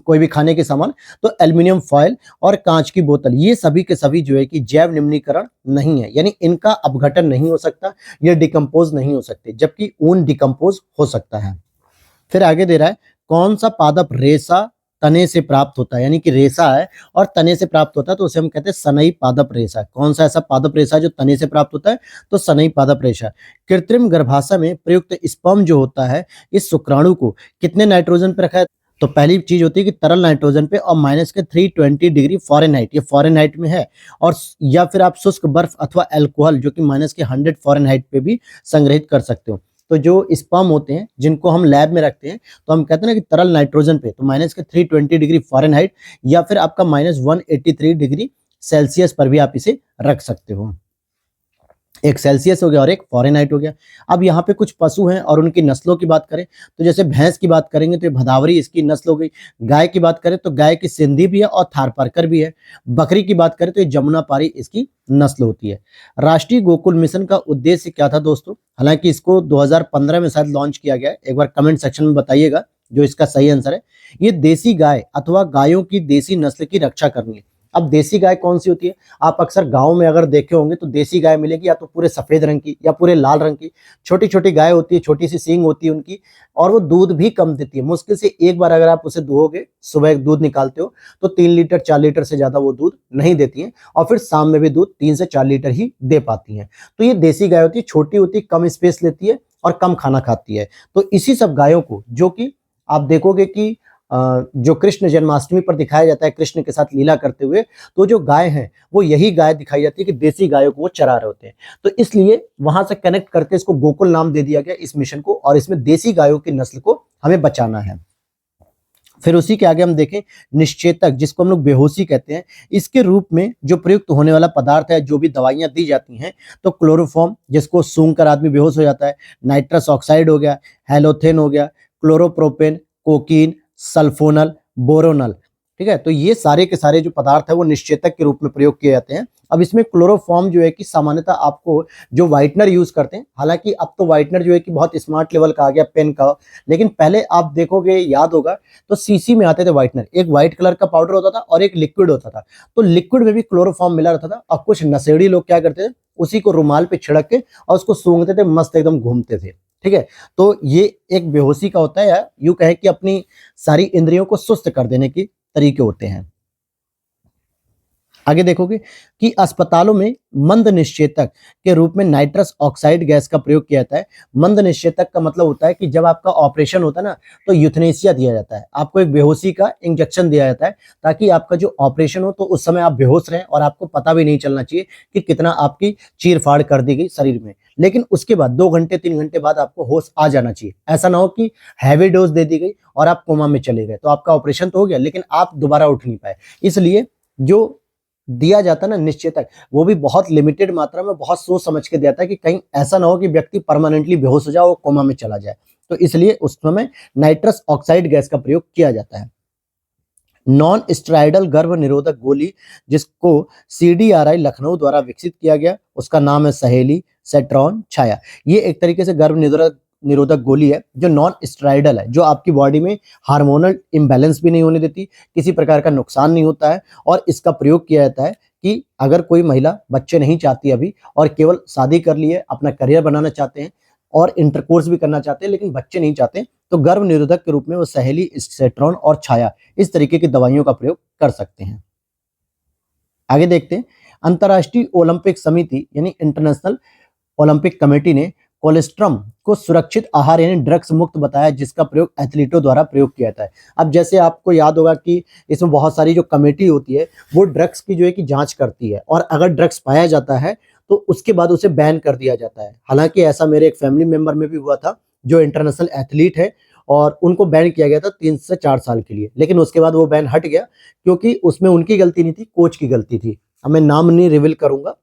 कोई भी खाने के सामान, तो एल्युमिनियम फॉयल और कांच की बोतल, ये सभी के सभी जो है कि जैव निम्नीकरण नहीं है, यानी इनका अपघटन नहीं हो सकता, ये डिकम्पोज नहीं हो सकते, जबकि ऊन डिकम्पोज हो सकता है। फिर आगे दे रहा है, कौन सा पादप रेशा तने से प्राप्त होता है, यानी कि रेशा है और तने से प्राप्त होता है तो उसे हम कहते हैं सनई पादप रेशा। कौन सा ऐसा पादप रेशा जो तने से प्राप्त होता है, तो सनई पादप रेशा। कृत्रिम गर्भाशय में प्रयुक्त स्पर्म जो होता है, इस शुक्राणु को कितने नाइट्रोजन पर रखा है, तो पहली चीज होती है कि तरल नाइट्रोजन पे और माइनस के 320 डिग्री फ़ारेनहाइट, ये फ़ारेनहाइट में है। और या फिर आप शुष्क बर्फ अथवा अल्कोहल जो कि माइनस के 100 फ़ारेनहाइट पे भी संग्रहित कर सकते हो। तो जो स्पर्म होते हैं जिनको हम लैब में रखते हैं तो हम कहते हैं ना कि तरल नाइट्रोजन पे तो माइनस के 320 डिग्री फ़ारेनहाइट या फिर आपका माइनस 183 डिग्री सेल्सियस पर भी आप इसे रख सकते हो। एक सेल्सियस हो गया और एक फ़ारेनहाइट हो गया। अब यहाँ पे कुछ पशु हैं और उनकी नस्लों की बात करें तो जैसे भैंस की बात करेंगे तो ये भदावरी इसकी नस्ल हो गई। गाय की बात करें तो गाय की सिंधी भी है और थारपारकर भी है। बकरी की बात करें तो ये जमुनापारी इसकी नस्ल होती है। राष्ट्रीय गोकुल मिशन का उद्देश्य क्या था दोस्तों? हालांकि इसको 2015 में शायद लॉन्च किया गया है, एक बार कमेंट सेक्शन में बताइएगा जो इसका सही आंसर है। ये देसी गाय अथवा गायों की देसी नस्ल की रक्षा करनी है। अब देसी गाय कौन सी होती है? आप अक्सर गांव में अगर देखे होंगे तो देसी गाय मिलेगी या तो पूरे सफेद रंग की या पूरे लाल रंग की। छोटी छोटी गाय होती है, छोटी सी सींग होती है उनकी, और वो दूध भी कम देती है। मुश्किल से एक बार अगर आप उसे दुहोगे, सुबह एक दूध निकालते हो तो 3 लीटर 4 लीटर से ज्यादा वो दूध नहीं देती है, और फिर शाम में भी दूध 3 से 4 लीटर ही दे पाती है। तो ये देसी गाय होती है, छोटी होती है, कम स्पेस लेती है और कम खाना खाती है। तो इसी सब गायों को, जो कि आप देखोगे कि जो कृष्ण जन्माष्टमी पर दिखाया जाता है कृष्ण के साथ लीला करते हुए, तो जो गाय हैं वो यही गाय दिखाई जाती है कि देसी गायों को वो चरा रहे होते हैं। तो इसलिए वहां से कनेक्ट करके इसको गोकुल नाम दे दिया गया इस मिशन को, और इसमें देसी गायों की नस्ल को हमें बचाना है। फिर उसी के आगे हम देखें निश्चेतक, जिसको हम लोग बेहोशी कहते हैं, इसके रूप में जो प्रयुक्त होने वाला पदार्थ है, जो भी दवाइयां दी जाती हैं, तो क्लोरोफॉर्म जिसको सूंघ कर आदमी बेहोश हो जाता है, नाइट्रस ऑक्साइड हो गया, हेलोथेन हो गया, क्लोरोप्रोपेन, कोकीन, सल्फोनल, बोरोनल। ठीक है, तो ये सारे के सारे जो पदार्थ है वो निश्चेतक के रूप में प्रयोग किए जाते हैं। अब इसमें क्लोरोफॉर्म जो है कि सामान्यतः आपको जो व्हाइटनर यूज करते हैं, हालांकि अब तो व्हाइटनर जो है कि बहुत स्मार्ट लेवल का आ गया पेन का, लेकिन पहले आप देखोगे, याद होगा, तो सीसी में आते थे व्हाइटनर, एक व्हाइट कलर का पाउडर होता था और एक लिक्विड होता था। तो लिक्विड में भी क्लोरोफॉर्म मिला रहता था, और कुछ नशेड़ी लोग क्या करते थे, उसी को रुमाल पे छिड़क के और उसको सूंघते थे, मस्त एकदम घूमते थे। ठीक है, तो ये एक बेहोशी का होता है, या यूं कहें कि अपनी सारी इंद्रियों को सुस्त कर देने के तरीके होते हैं। आगे देखोगे कि अस्पतालों में मंद निश्चेतक के रूप में नाइट्रस ऑक्साइड गैस का प्रयोग किया जाता है। मंद निश्चेतक का मतलब होता है कि जब आपका ऑपरेशन होता है ना, तो यूथनेसिया दिया जाता है, आपको एक बेहोशी का इंजेक्शन दिया जाता है, ताकि आपका जो ऑपरेशन हो तो उस समय आप बेहोश रहें और आपको पता भी नहीं चलना चाहिए कि कितना आपकी चीर फाड़ कर दी गई शरीर में। लेकिन उसके बाद 2 घंटे 3 घंटे बाद आपको होश आ जाना चाहिए। ऐसा ना हो कि हैवी डोज दे दी गई और आप कोमा में चले गए, तो आपका ऑपरेशन तो हो गया लेकिन आप दोबारा उठ नहीं पाए। इसलिए जो दिया जाता है ना निश्चेतक, वो भी बहुत लिमिटेड मात्रा में, बहुत सोच समझ के दिया जाता है कि कहीं ऐसा ना हो कि व्यक्ति परमानेंटली बेहोश हो जाए, वो कोमा में चला जाए। तो इसलिए उस समय नाइट्रस ऑक्साइड गैस का प्रयोग किया जाता है। नॉन स्टेरॉयडल गर्भ निरोधक गोली, जिसको CDRI लखनऊ द्वारा विकसित किया गया, उसका नाम है सहेली, सेट्रॉन, छाया। ये एक तरीके से गर्भ निरोधक गोली है जो नॉन स्टेरॉयडल है, जो आपकी बॉडी में हार्मोनल इम्बैलेंस भी नहीं होने देती, किसी प्रकार का नुकसान नहीं होता है, और इसका प्रयोग किया जाता है कि अगर कोई महिला बच्चे नहीं चाहती अभी और केवल शादी कर लिए, अपना करियर बनाना चाहते हैं और इंटरकोर्स भी करना चाहते हैं लेकिन बच्चे नहीं चाहते, तो गर्भ निरोधक के रूप में वो सहेली, सेट्रॉन और छाया, इस तरीके की दवाइयों का प्रयोग कर सकते हैं। आगे देखते हैं, अंतर्राष्ट्रीय ओलंपिक समिति यानी इंटरनेशनल ओलंपिक कमेटी ने कोलेस्ट्रम को सुरक्षित आहार यानी ड्रग्स मुक्त बताया, जिसका प्रयोग एथलीटों द्वारा प्रयोग किया जाता है। अब जैसे आपको याद होगा कि इसमें बहुत सारी जो कमेटी होती है वो ड्रग्स की जो है कि जांच करती है, और अगर ड्रग्स पाया जाता है तो उसके बाद उसे बैन कर दिया जाता है। हालांकि ऐसा मेरे एक फैमिली मेंबर में भी हुआ था, जो इंटरनेशनल एथलीट है, और उनको बैन किया गया था 3 से 4 साल के लिए, लेकिन उसके बाद वो बैन हट गया, क्योंकि उसमें उनकी गलती नहीं थी, कोच की गलती थी। अब मैं नाम नहीं रिवील करूंगा,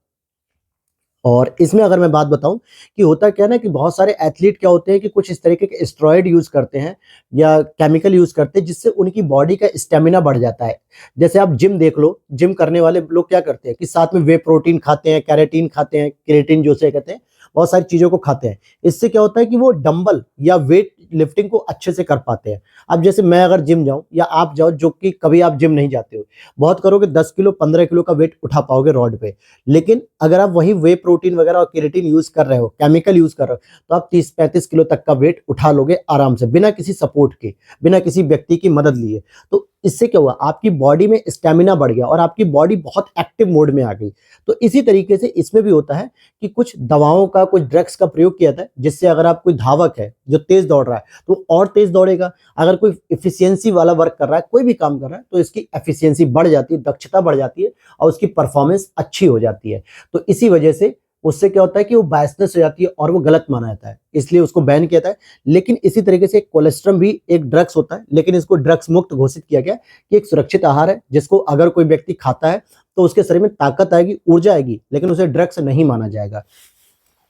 और इसमें अगर मैं बात बताऊं कि होता क्या है ना कि बहुत सारे एथलीट क्या होते हैं कि कुछ इस तरीके के स्टेरॉइड यूज करते हैं या केमिकल यूज करते हैं जिससे उनकी बॉडी का स्टेमिना बढ़ जाता है। जैसे आप जिम देख लो, जिम करने वाले लोग क्या करते हैं कि साथ में वे प्रोटीन खाते हैं, कैरेटीन खाते हैं, क्रिएटिन जो से कहते हैं, बहुत सारी चीजों को खाते हैं। इससे क्या होता है कि वो डंबल या वेट लिफ्टिंग को अच्छे से कर पाते हैं। अब जैसे मैं अगर जिम जाऊं या आप जाओ, जो कि कभी आप जिम नहीं जाते हो, बहुत करोगे 10 किलो 15 किलो का वेट उठा पाओगे रॉड पे। लेकिन अगर आप वही वे प्रोटीन वगैरह और केराटिन यूज कर रहे हो, केमिकल यूज कर रहे हो, तो आप 30-35 किलो तक का वेट उठा लोगे आराम से, बिना किसी सपोर्ट के, बिना किसी व्यक्ति की मदद लिए। तो इससे क्या हुआ, आपकी बॉडी में स्टेमिना बढ़ गया और आपकी बॉडी बहुत एक्टिव मोड में आ गई। तो इसी तरीके से इसमें भी होता है कि कुछ दवाओं का, कुछ ड्रग्स का प्रयोग किया था, जिससे अगर आप कोई धावक है जो तेज दौड़ रहा है तो और तेज दौड़ेगा। अगर कोई एफिशिएंसी वाला वर्क कर रहा है, कोई भी काम कर रहा है, तो इसकी एफिशिएंसी बढ़ जाती है, दक्षता बढ़ जाती है और उसकी परफॉर्मेंस अच्छी हो जाती है। तो इसी वजह से उससे क्या होता है कि वो बायसनेस हो जाती है और वो गलत माना जाता है, इसलिए उसको बैन किया जाता है। लेकिन इसी तरीके से कोलेस्ट्रम भी एक ड्रग्स होता है, लेकिन इसको ड्रग्स मुक्त घोषित किया गया कि एक सुरक्षित आहार है जिसको अगर कोई व्यक्ति खाता है तो उसके शरीर में ताकत आएगी, ऊर्जा आएगी, लेकिन उसे ड्रग्स नहीं माना जाएगा।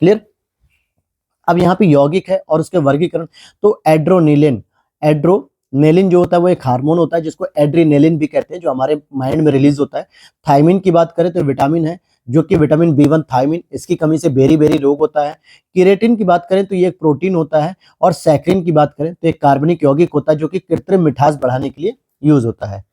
क्लियर। अब यहाँ पे यौगिक है और उसके वर्गीकरण, तो एड्रोनेलिन जो होता है वो एक हार्मोन होता है जिसको एड्रीनेलिन भी कहते हैं, जो हमारे माइंड में रिलीज होता है। थायमिन की बात करें तो विटामिन है, जो कि विटामिन B1 थायमिन, इसकी कमी से बेरी बेरी रोग होता है। केरेटिन की बात करें तो ये एक प्रोटीन होता है। और सैक्रिन की बात करें तो एक कार्बनिक यौगिक होता है जो कि कृत्रिम मिठास बढ़ाने के लिए यूज होता है।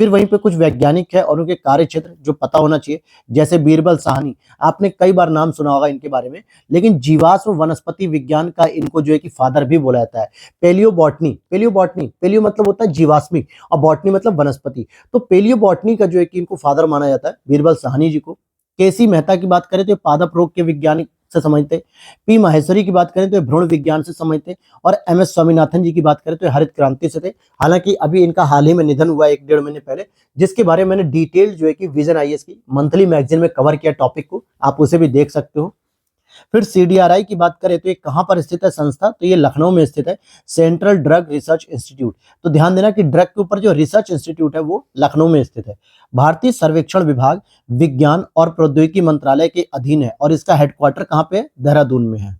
फिर वहीं पे कुछ वैज्ञानिक है और उनके कार्य क्षेत्र जो पता होना चाहिए, जैसे बीरबल साहनी, आपने कई बार नाम सुना होगा इनके बारे में, लेकिन जीवाश्म वनस्पति विज्ञान का इनको जो है कि फादर भी बोला जाता है। पेलियो मतलब होता है जीवाश्मिक और बॉटनी मतलब वनस्पति, तो पेलियो बॉटनी का जो है कि इनको फादर माना जाता है बीरबल साहनी जी को। केसी मेहता की बात करें तो पादप रोग के वैज्ञानिक से समझते। पी माहेश्वरी की बात करें तो भ्रूण विज्ञान से समझते। और MS स्वामीनाथन जी की बात करें तो हरित क्रांति से थे। हालांकि अभी इनका हाल ही में निधन हुआ 1-1.5 महीने पहले, जिसके बारे में मैंने डिटेल जो है कि विजन IAS की मंथली मैगजीन में कवर किया टॉपिक को, आप उसे भी देख सकते हो। फिर CDRI की बात करें तो ये कहां पर स्थित है संस्था, तो ये लखनऊ में स्थित है, सेंट्रल ड्रग रिसर्च इंस्टीट्यूट। तो ध्यान देना कि ड्रग के ऊपर जो रिसर्च इंस्टीट्यूट है वो लखनऊ में स्थित है। भारतीय सर्वेक्षण विभाग विज्ञान और प्रौद्योगिकी मंत्रालय के अधीन है और इसका हेडक्वार्टर कहां पे है, देहरादून में है।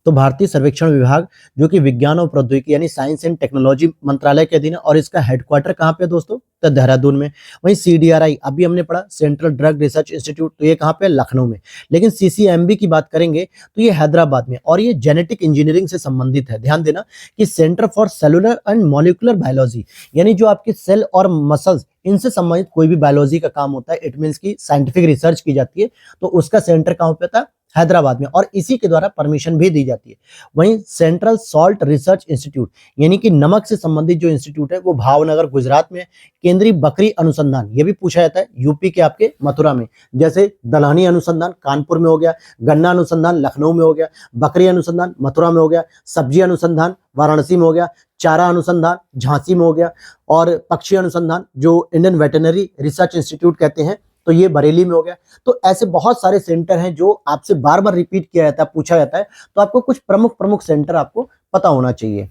तो भारतीय सर्वेक्षण विभाग जो कि विज्ञान और प्रौद्योगिकी यानी साइंस एंड टेक्नोलॉजी मंत्रालय के अधीन है और इसका हेडक्वार्टर कहाँ पे है दोस्तों, तो देहरादून में। वहीं CDRI अभी हमने पढ़ा, सेंट्रल ड्रग रिसर्च इंस्टीट्यूट, तो ये कहाँ पे है, लखनऊ में। लेकिन CCMB की बात करेंगे तो ये हैदराबाद में, और ये जेनेटिक इंजीनियरिंग से संबंधित है। ध्यान देना कि centre for cellular and molecular biology, यानी जो आपके सेल और मसल्स इनसे संबंधित कोई भी बायोलॉजी का काम होता है, इट मीन्स की साइंटिफिक रिसर्च की जाती है, तो उसका सेंटर कहाँ पे था, हैदराबाद में, और इसी के द्वारा परमिशन भी दी जाती है। वहीं सेंट्रल सॉल्ट रिसर्च इंस्टीट्यूट, यानी कि नमक से संबंधित जो इंस्टीट्यूट है वो भावनगर गुजरात में। केंद्रीय बकरी अनुसंधान, ये भी पूछा जाता है यूपी के आपके मथुरा में। जैसे दलहनी अनुसंधान कानपुर में हो गया, गन्ना अनुसंधान लखनऊ में हो गया, बकरी अनुसंधान मथुरा में हो गया, सब्जी अनुसंधान वाराणसी में हो गया, चारा अनुसंधान झांसी में हो गया, और पक्षी अनुसंधान जो इंडियन वेटरनरी रिसर्च इंस्टीट्यूट कहते हैं, तो ये बरेली में हो गया। तो ऐसे बहुत सारे सेंटर हैं जो आपसे बार बार रिपीट किया जाता है, पूछा जाता है, तो आपको कुछ प्रमुख प्रमुख सेंटर आपको पता होना चाहिए।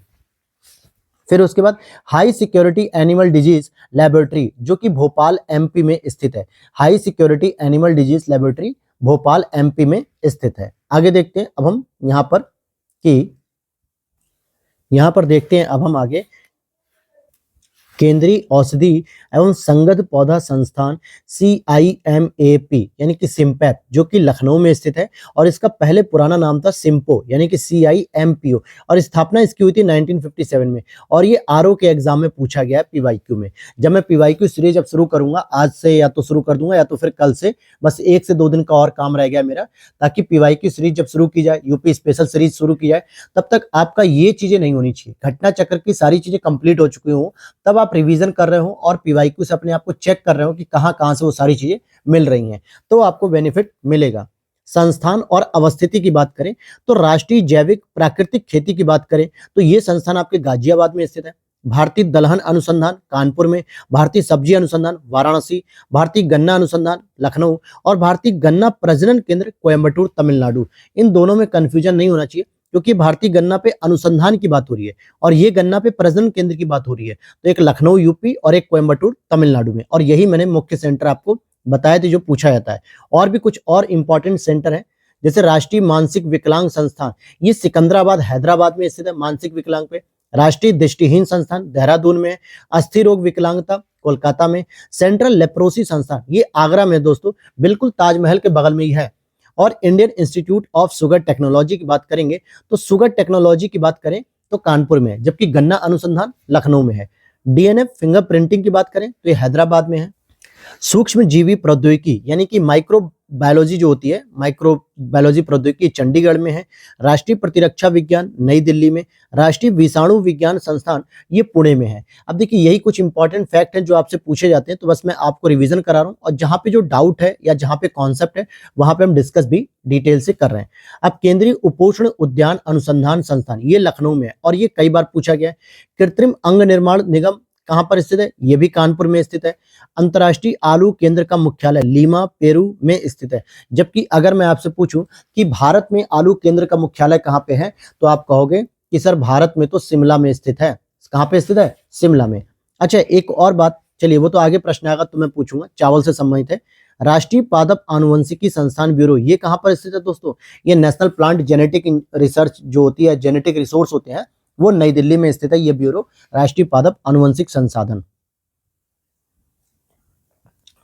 फिर उसके बाद high security animal disease laboratory, जो कि भोपाल MP में स्थित है। High security animal disease laboratory Bhopal MP में स्थित है। आगे देखते हैं अब हम यहाँ पर देखते हैं अब हम आगे केंद्रीय औषधि एवं संगत पौधा संस्थान CIMAP यानी कि सिम्पैप, जो कि लखनऊ में स्थित है, और इसका पहले पुराना नाम था सिम्पो यानी कि CIMPO, और स्थापना इसकी हुई थी 1957 में। और ये RO के एग्जाम में पूछा गया है PYQ में। जब मैं PYQ सीरीज अब शुरू करूंगा, आज से या तो शुरू कर दूंगा या तो फिर कल से, बस 1 से 2 दिन का और काम रह गया मेरा, ताकि PYQ सीरीज जब शुरू की जाए, यूपी स्पेशल सीरीज शुरू की जाए, तब तक आपका ये चीजें नहीं होनी चाहिए, घटना चक्र की सारी चीजें कंप्लीट हो चुकी हो, तब आप रिवीजन कर रहे हो और PYQ से अपने आप को चेक कर रहे हो कि कहां कहां से वो सारी चीजें मिल रही हैं, तो आपको बेनिफिट मिलेगा। संस्थान और अवस्थिति की बात करें तो राष्ट्रीय जैविक प्राकृतिक खेती की बात करें तो ये संस्थान आपके गाजियाबाद में स्थित है। भारतीय दलहन अनुसंधान कानपुर में, भारतीय सब्जी अनुसंधान वाराणसी, भारतीय गन्ना अनुसंधान लखनऊ, और भारतीय गन्ना प्रजनन केंद्र कोयम्बटूर तमिलनाडु। इन दोनों में कंफ्यूजन नहीं होना चाहिए, क्योंकि भारतीय गन्ना पे अनुसंधान की बात हो रही है और ये गन्ना पे प्रजनन केंद्र की बात हो रही है। तो एक लखनऊ यूपी और एक कोयम्बटूर तमिलनाडु में, और यही मैंने मुख्य सेंटर आपको बताए थे जो पूछा जाता है। और भी कुछ और इंपॉर्टेंट सेंटर है जैसे राष्ट्रीय मानसिक विकलांग संस्थान, ये सिकंदराबाद हैदराबाद में स्थित है मानसिक विकलांग पे। राष्ट्रीय दृष्टिहीन संस्थान देहरादून में, अस्थि रोग विकलांगता कोलकाता में, सेंट्रल लेप्रोसी संस्थान ये आगरा में दोस्तों, बिल्कुल ताजमहल के बगल में ही है। और Indian institute of sugar technology की बात करेंगे तो शुगर टेक्नोलॉजी की बात करें तो कानपुर में है, जबकि गन्ना अनुसंधान लखनऊ में है। डीएनए फिंगरप्रिंटिंग की बात करें तो ये हैदराबाद में है। सूक्ष्म जीवी प्रौद्योगिकी यानी कि माइक्रो बायोलॉजी जो होती है, माइक्रो बायोलॉजी प्रौद्योगिकी चंडीगढ़ में है। राष्ट्रीय प्रतिरक्षा विज्ञान नई दिल्ली में, राष्ट्रीय विषाणु विज्ञान संस्थान ये पुणे में है। अब देखिए यही कुछ इंपॉर्टेंट फैक्ट हैं जो आपसे पूछे जाते हैं, तो बस मैं आपको रिवीजन करा रहा हूँ, और जहाँ पे जो डाउट है या जहाँ पे कॉन्सेप्ट है वहां पे हम डिस्कस भी डिटेल से कर रहे हैं। अब केंद्रीय उपोष्ण उद्यान अनुसंधान संस्थान ये लखनऊ में है, और ये कई बार पूछा गया है। कृत्रिम अंग निर्माण निगम कहां पर स्थित है, ये भी कानपुर में स्थित है। अंतर्राष्ट्रीय आलू केंद्र का मुख्यालय लीमा पेरू में स्थित है। जबकि अगर मैं आपसे पूछूं कि भारत में आलू केंद्र का मुख्यालय कहां पे है, तो आप कहोगे कि सर भारत में तो शिमला में स्थित है। कहां पे स्थित है, शिमला में। अच्छा एक और बात, चलिए वो तो आगे प्रश्न आएगा तो मैं पूछूंगा, चावल से संबंधित है। राष्ट्रीय पादप आनुवंशिकी संस्थान ब्यूरो ये कहां पर स्थित है दोस्तों, ये नेशनल प्लांट जेनेटिक रिसर्च जो होती है, जेनेटिक रिसोर्स होते हैं, वो नई दिल्ली में स्थित है ये ब्यूरो, राष्ट्रीय पादप आनुवंशिक संसाधन।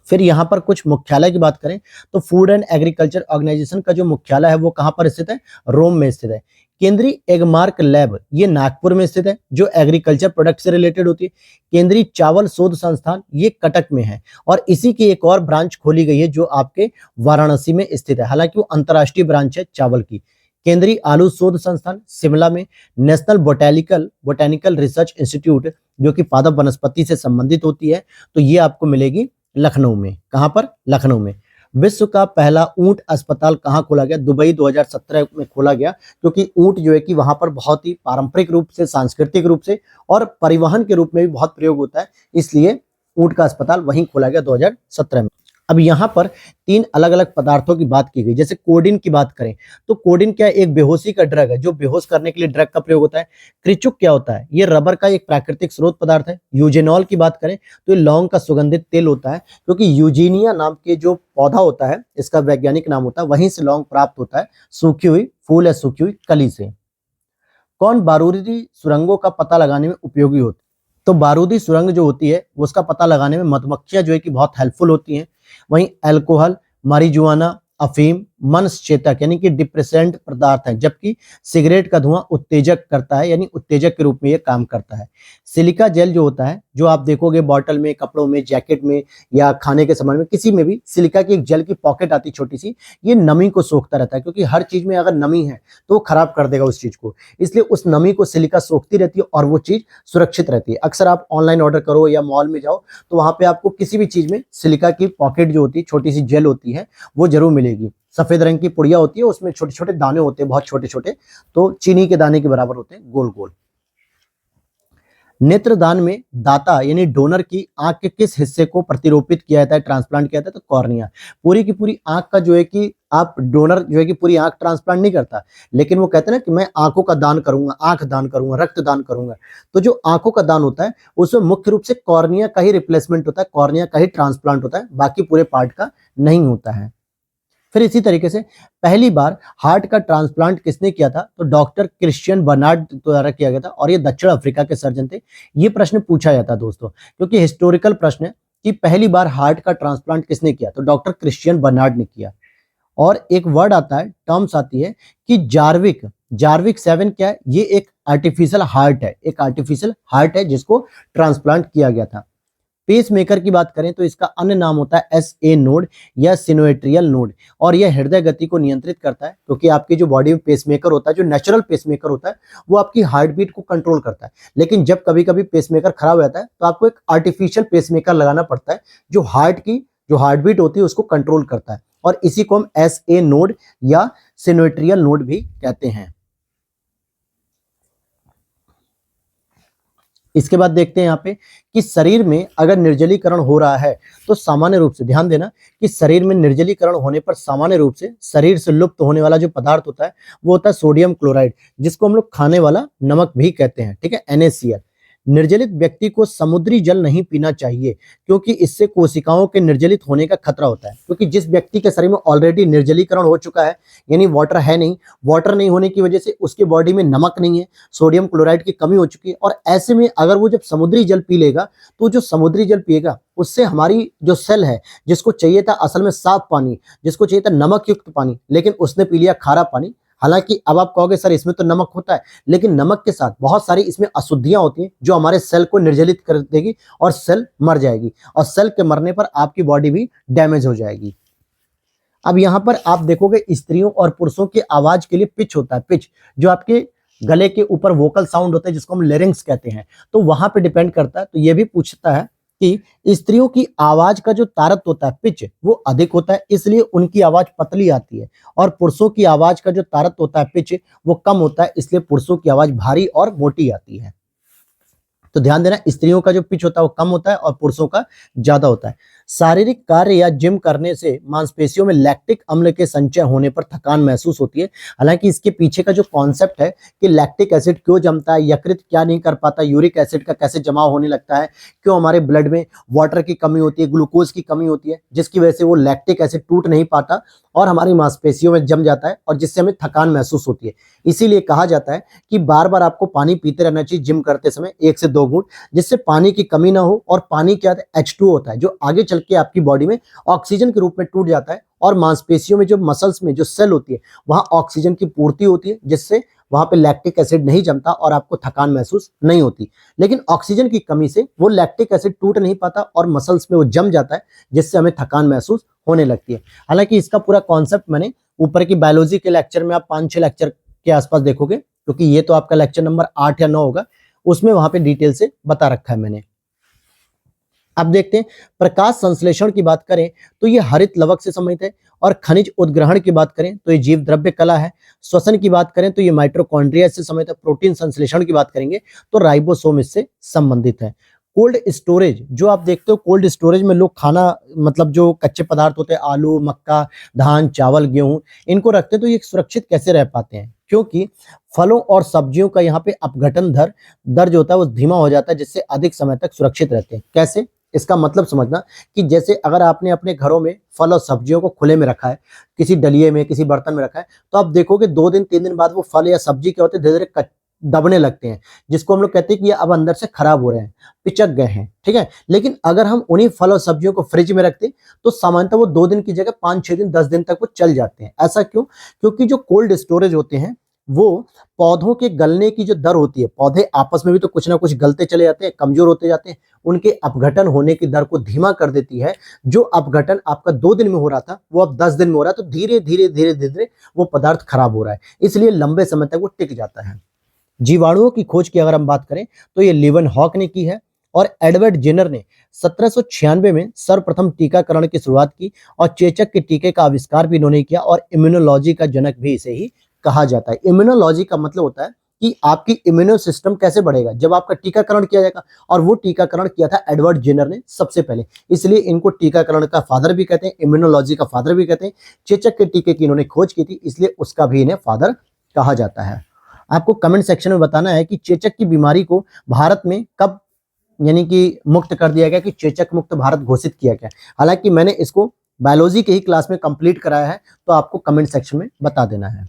फिर यहां पर कुछ मुख्यालय की बात करें तो फूड एंड एग्रीकल्चर ऑर्गेनाइजेशन का जो मुख्यालय है वो कहां पर स्थित है, रोम में स्थित है। केंद्रीय एगमार्क लैब ये नागपुर में स्थित है, जो एग्रीकल्चर प्रोडक्ट से रिलेटेड होती है। केंद्रीय चावल शोध संस्थान ये कटक में है, और इसी की एक और ब्रांच खोली गई है जो आपके वाराणसी में स्थित है, हालांकि वो अंतर्राष्ट्रीय ब्रांच है चावल की। केंद्रीय आलू शोध संस्थान शिमला में। नेशनल बोटेनिकल रिसर्च इंस्टीट्यूट जो कि पादप वनस्पति से संबंधित होती है, तो ये आपको मिलेगी लखनऊ में। कहां पर, लखनऊ में। विश्व का पहला ऊंट अस्पताल कहां खोला गया, दुबई 2017 में खोला गया, क्योंकि ऊंट जो है कि वहां पर बहुत ही पारंपरिक रूप से, सांस्कृतिक रूप से और परिवहन के रूप में भी बहुत प्रयोग होता है, इसलिए ऊंट का अस्पताल वहीं खोला गया 2017 में। अब यहाँ पर 3 अलग अलग पदार्थों की बात की गई। जैसे कोडिन की बात करें तो कोडिन क्या है, एक बेहोशी का ड्रग है, जो बेहोश करने के लिए ड्रग का प्रयोग होता है। क्रिचुक क्या होता है, ये रबर का एक प्राकृतिक स्रोत पदार्थ है। यूजेनॉल की बात करें तो ये लौंग का सुगंधित तेल होता है, क्योंकि यूजीनिया नाम के जो पौधा होता है, इसका वैज्ञानिक नाम होता है, वहीं से लौंग प्राप्त होता है, सूखी हुई फूल या सूखी हुई कली से। कौन बारूदी सुरंगों का पता लगाने में उपयोगी होती है, तो बारूदी सुरंग जो होती है उसका पता लगाने में मधुमक्खियां जो है कि बहुत हेल्पफुल होती हैं। वहीं अल्कोहल, मारिजुआना, अफीम मनश्चेतक यानी कि डिप्रेसेंट पदार्थ है, जबकि सिगरेट का धुआं उत्तेजक करता है, यानी उत्तेजक के रूप में ये काम करता है। सिलिका जेल जो होता है, जो आप देखोगे बॉटल में, कपड़ों में, जैकेट में या खाने के सामान में, किसी में भी सिलिका की एक जेल की पॉकेट आती छोटी सी, ये नमी को सोखता रहता है, क्योंकि हर चीज में अगर नमी है तो वो खराब कर देगा उस चीज को, इसलिए उस नमी को सिलिका सोखती रहती है और वो चीज सुरक्षित रहती है। अक्सर आप ऑनलाइन ऑर्डर करो या मॉल में जाओ तो वहां पे आपको किसी भी चीज में सिलिका की पॉकेट जो होती है, छोटी सी जेल होती है, वो जरूर मिलेगी। सफेद रंग की पुड़िया होती है, उसमें छोटे छोटे दाने होते हैं, बहुत छोटे छोटे, तो चीनी के दाने के बराबर होते हैं, गोल गोल। नेत्रदान में दाता यानी डोनर की आंख के किस हिस्से को प्रतिरोपित किया जाता है, ट्रांसप्लांट किया जाता है, तो कॉर्निया। पूरी की पूरी आंख का जो है कि आप डोनर जो है कि पूरी आंख ट्रांसप्लांट नहीं करता, लेकिन वो कहते हैं ना कि मैं आंखों का दान करूंगा, आंख दान करूंगा, रक्त दान करूंगा। तो जो आंखों का दान होता है उसमें मुख्य रूप से कॉर्निया का ही रिप्लेसमेंट होता है, कॉर्निया का ही ट्रांसप्लांट होता है, बाकी पूरे पार्ट का नहीं होता है। फिर इसी तरीके से पहली बार हार्ट का ट्रांसप्लांट किसने किया था, तो डॉक्टर क्रिश्चियन बर्नार्ड द्वारा किया गया था, और ये दक्षिण अफ्रीका के सर्जन थे। ये प्रश्न पूछा जाता है दोस्तों, क्योंकि हिस्टोरिकल प्रश्न है कि पहली बार हार्ट का ट्रांसप्लांट किसने किया, तो डॉक्टर क्रिश्चियन बर्नार्ड ने किया। और एक वर्ड आता है, टर्म्स आती है कि जार्विक 7 क्या है, ये एक आर्टिफिशियल हार्ट है, एक आर्टिफिशियल हार्ट है जिसको ट्रांसप्लांट किया गया था। पेसमेकर की बात करें तो इसका अन्य नाम होता है SA नोड या सिनोएट्रियल नोड, और यह हृदय गति को नियंत्रित करता है, क्योंकि आपकी जो बॉडी में पेसमेकर होता है, जो नेचुरल पेसमेकर होता है, वो आपकी हार्ट बीट को कंट्रोल करता है। लेकिन जब कभी कभी पेसमेकर खराब हो जाता है तो आपको एक आर्टिफिशियल पेसमेकर लगाना पड़ता है, जो हार्ट बीट होती है उसको कंट्रोल करता है, और इसी को हम SA नोड या सिनोएट्रियल नोड भी कहते हैं। इसके बाद देखते हैं यहाँ पे कि शरीर में अगर निर्जलीकरण हो रहा है तो सामान्य रूप से ध्यान देना कि शरीर में निर्जलीकरण होने पर सामान्य रूप से शरीर से लुप्त होने वाला जो पदार्थ होता है वो होता है सोडियम क्लोराइड, जिसको हम लोग खाने वाला नमक भी कहते हैं, ठीक है, NaCl। निर्जलित व्यक्ति को समुद्री जल नहीं पीना चाहिए, क्योंकि इससे कोशिकाओं के निर्जलित होने का खतरा होता है। क्योंकि जिस व्यक्ति के शरीर में ऑलरेडी निर्जलीकरण हो चुका है, यानी वाटर है नहीं, वाटर नहीं होने की वजह से उसके बॉडी में नमक नहीं है, सोडियम क्लोराइड की कमी हो चुकी है, और ऐसे में अगर वो जब समुद्री जल पी लेगा तो जो समुद्री जल पिएगा उससे हमारी जो सेल है, जिसको चाहिए था असल में साफ पानी, जिसको चाहिए था नमक युक्त पानी, लेकिन उसने पी लिया खारा पानी। हालांकि अब आप कहोगे सर इसमें तो नमक होता है, लेकिन नमक के साथ बहुत सारी इसमें अशुद्धियां होती हैं जो हमारे सेल को निर्जलित कर देगी और सेल मर जाएगी, और सेल के मरने पर आपकी बॉडी भी डैमेज हो जाएगी। अब यहाँ पर आप देखोगे स्त्रियों और पुरुषों की आवाज के लिए पिच होता है, पिच जो आपके गले के ऊपर वोकल साउंड होता है जिसको हम लेरिंग्स कहते हैं, तो वहां पे डिपेंड करता है। तो ये भी पूछता है कि स्त्रियों की आवाज का जो तारत होता है, पिच, वो अधिक होता है, इसलिए उनकी आवाज पतली आती है, और पुरुषों की आवाज का जो तारत होता है, पिच, वो कम होता है, इसलिए पुरुषों की आवाज भारी और मोटी आती है। तो ध्यान देना, स्त्रियों का जो पिच होता है वो कम होता है और पुरुषों का ज्यादा होता है। शारीरिक कार्य या जिम करने से मांसपेशियों में लैक्टिक अम्ल के संचय होने पर थकान महसूस होती है। हालांकि इसके पीछे का जो कॉन्सेप्ट है कि लैक्टिक एसिड क्यों जमता है, यकृत क्या नहीं कर पाता, यूरिक एसिड का कैसे जमाव होने लगता है, क्यों हमारे ब्लड में वाटर की कमी होती है, ग्लूकोज की कमी होती है, जिसकी वजह से वो लैक्टिक एसिड टूट नहीं पाता और हमारी मांसपेशियों में जम जाता है, और जिससे हमें थकान महसूस होती है। इसीलिए कहा जाता है कि बार बार आपको पानी पीते रहना चाहिए जिम करते समय, 1 से 2 घूंट, जिससे पानी की कमी ना हो। और पानी क्या है, H2 होता है, जो आगे चल के आपकी बॉडी में ऑक्सीजन के रूप में टूट जाता है, और मांसपेशियों में जो मसल्स में जो सेल होती है वहां ऑक्सीजन की पूर्ति होती है, जिससे वहां पे लैक्टिक एसिड नहीं जमता और आपको थकान महसूस नहीं होती। लेकिन ऑक्सीजन की कमी से वो लैक्टिक एसिड टूट नहीं पाता और मसल्स में वो जम जाता है, जिससे हमें थकान महसूस होने लगती है। हालांकि इसका पूरा कॉन्सेप्ट मैंने ऊपर की बायोलॉजी के लेक्चर में आप 5-6 लेक्चर के आसपास देखोगे, क्योंकि ये तो आपका लेक्चर नंबर 8 या 9 होगा, उसमें वहां पे डिटेल से बता रखा है मैंने। अब देखते हैं प्रकाश संश्लेषण की बात करें तो ये हरित लवक से संबंधित है, और खनिज उद्ग्रहण की बात करें तो ये जीव द्रव्य कला है, श्वसन की बात करें तो ये माइटोकॉन्ड्रिया से संबंधित है, प्रोटीन संश्लेषण की बात करेंगे तो राइबोसोम इससे संबंधित है। कोल्ड स्टोरेज, जो आप देखते हो कोल्ड स्टोरेज में लोग खाना, मतलब जो कच्चे पदार्थ होते हैं, आलू, मक्का, धान, चावल, गेहूं, इनको रखते हैं, तो ये सुरक्षित कैसे रह पाते हैं, क्योंकि फलों और सब्जियों का यहाँ पे अपघटन दर जो होता है वो धीमा हो जाता है, जिससे अधिक समय तक सुरक्षित रहते हैं। कैसे, इसका मतलब समझना कि जैसे अगर आपने अपने घरों में फल और सब्जियों को खुले में रखा है, किसी डलिए में, किसी बर्तन में रखा है, तो आप देखोगे 2 दिन 3 दिन बाद वो फल या सब्जी क्या होते हैं, धीरे धीरे दबने लगते हैं, जिसको हम लोग कहते हैं कि ये अब अंदर से खराब हो रहे हैं, पिचक गए हैं, ठीक है। लेकिन अगर हम उन्हीं फल और सब्जियों को फ्रिज में रखते तो सामान्यतः वो 2 दिन की जगह 5-6 दिन 10 दिन तक वो चल जाते हैं। ऐसा क्यों? क्योंकि जो कोल्ड स्टोरेज होते हैं वो पौधों के गलने की जो दर होती है, पौधे आपस में भी तो कुछ ना कुछ गलते चले जाते हैं, कमजोर होते जाते हैं, उनके अपघटन होने की दर को धीमा कर देती है। जो अपघटन आपका 2 दिन में हो रहा था वो अब 10 दिन में हो रहा है, तो धीरे धीरे धीरे धीरे वो पदार्थ खराब हो रहा है, इसलिए लंबे समय तक वो टिक जाता है। जीवाणुओं की खोज की अगर हम बात करें तो ये लिवन हॉक ने की है, और एडवर्ड जेनर ने 1796 में सर्वप्रथम टीकाकरण की शुरुआत की, और चेचक के टीके का आविष्कार भी इन्होंने किया, और इम्यूनोलॉजी का जनक भी इसे ही कहा जाता है। इम्यूनोलॉजी का मतलब होता है कि आपकी इम्यूनो सिस्टम कैसे बढ़ेगा जब आपका टीकाकरण किया जाएगा, और वो टीकाकरण किया था एडवर्ड जेनर ने सबसे पहले, इसलिए इनको टीकाकरण का फादर भी कहते हैं, इम्यूनोलॉजी का फादर भी कहते हैं। चेचक के टीके की इन्होंने खोज की थी, इसलिए उसका भी इन्हें फादर कहा जाता है। आपको कमेंट सेक्शन में बताना है कि चेचक की बीमारी को भारत में कब यानी कि मुक्त कर दिया गया, कि चेचक मुक्त भारत घोषित किया गया। हालांकि मैंने इसको बायोलॉजी के ही क्लास में कंप्लीट कराया है, तो आपको कमेंट सेक्शन में बता देना है।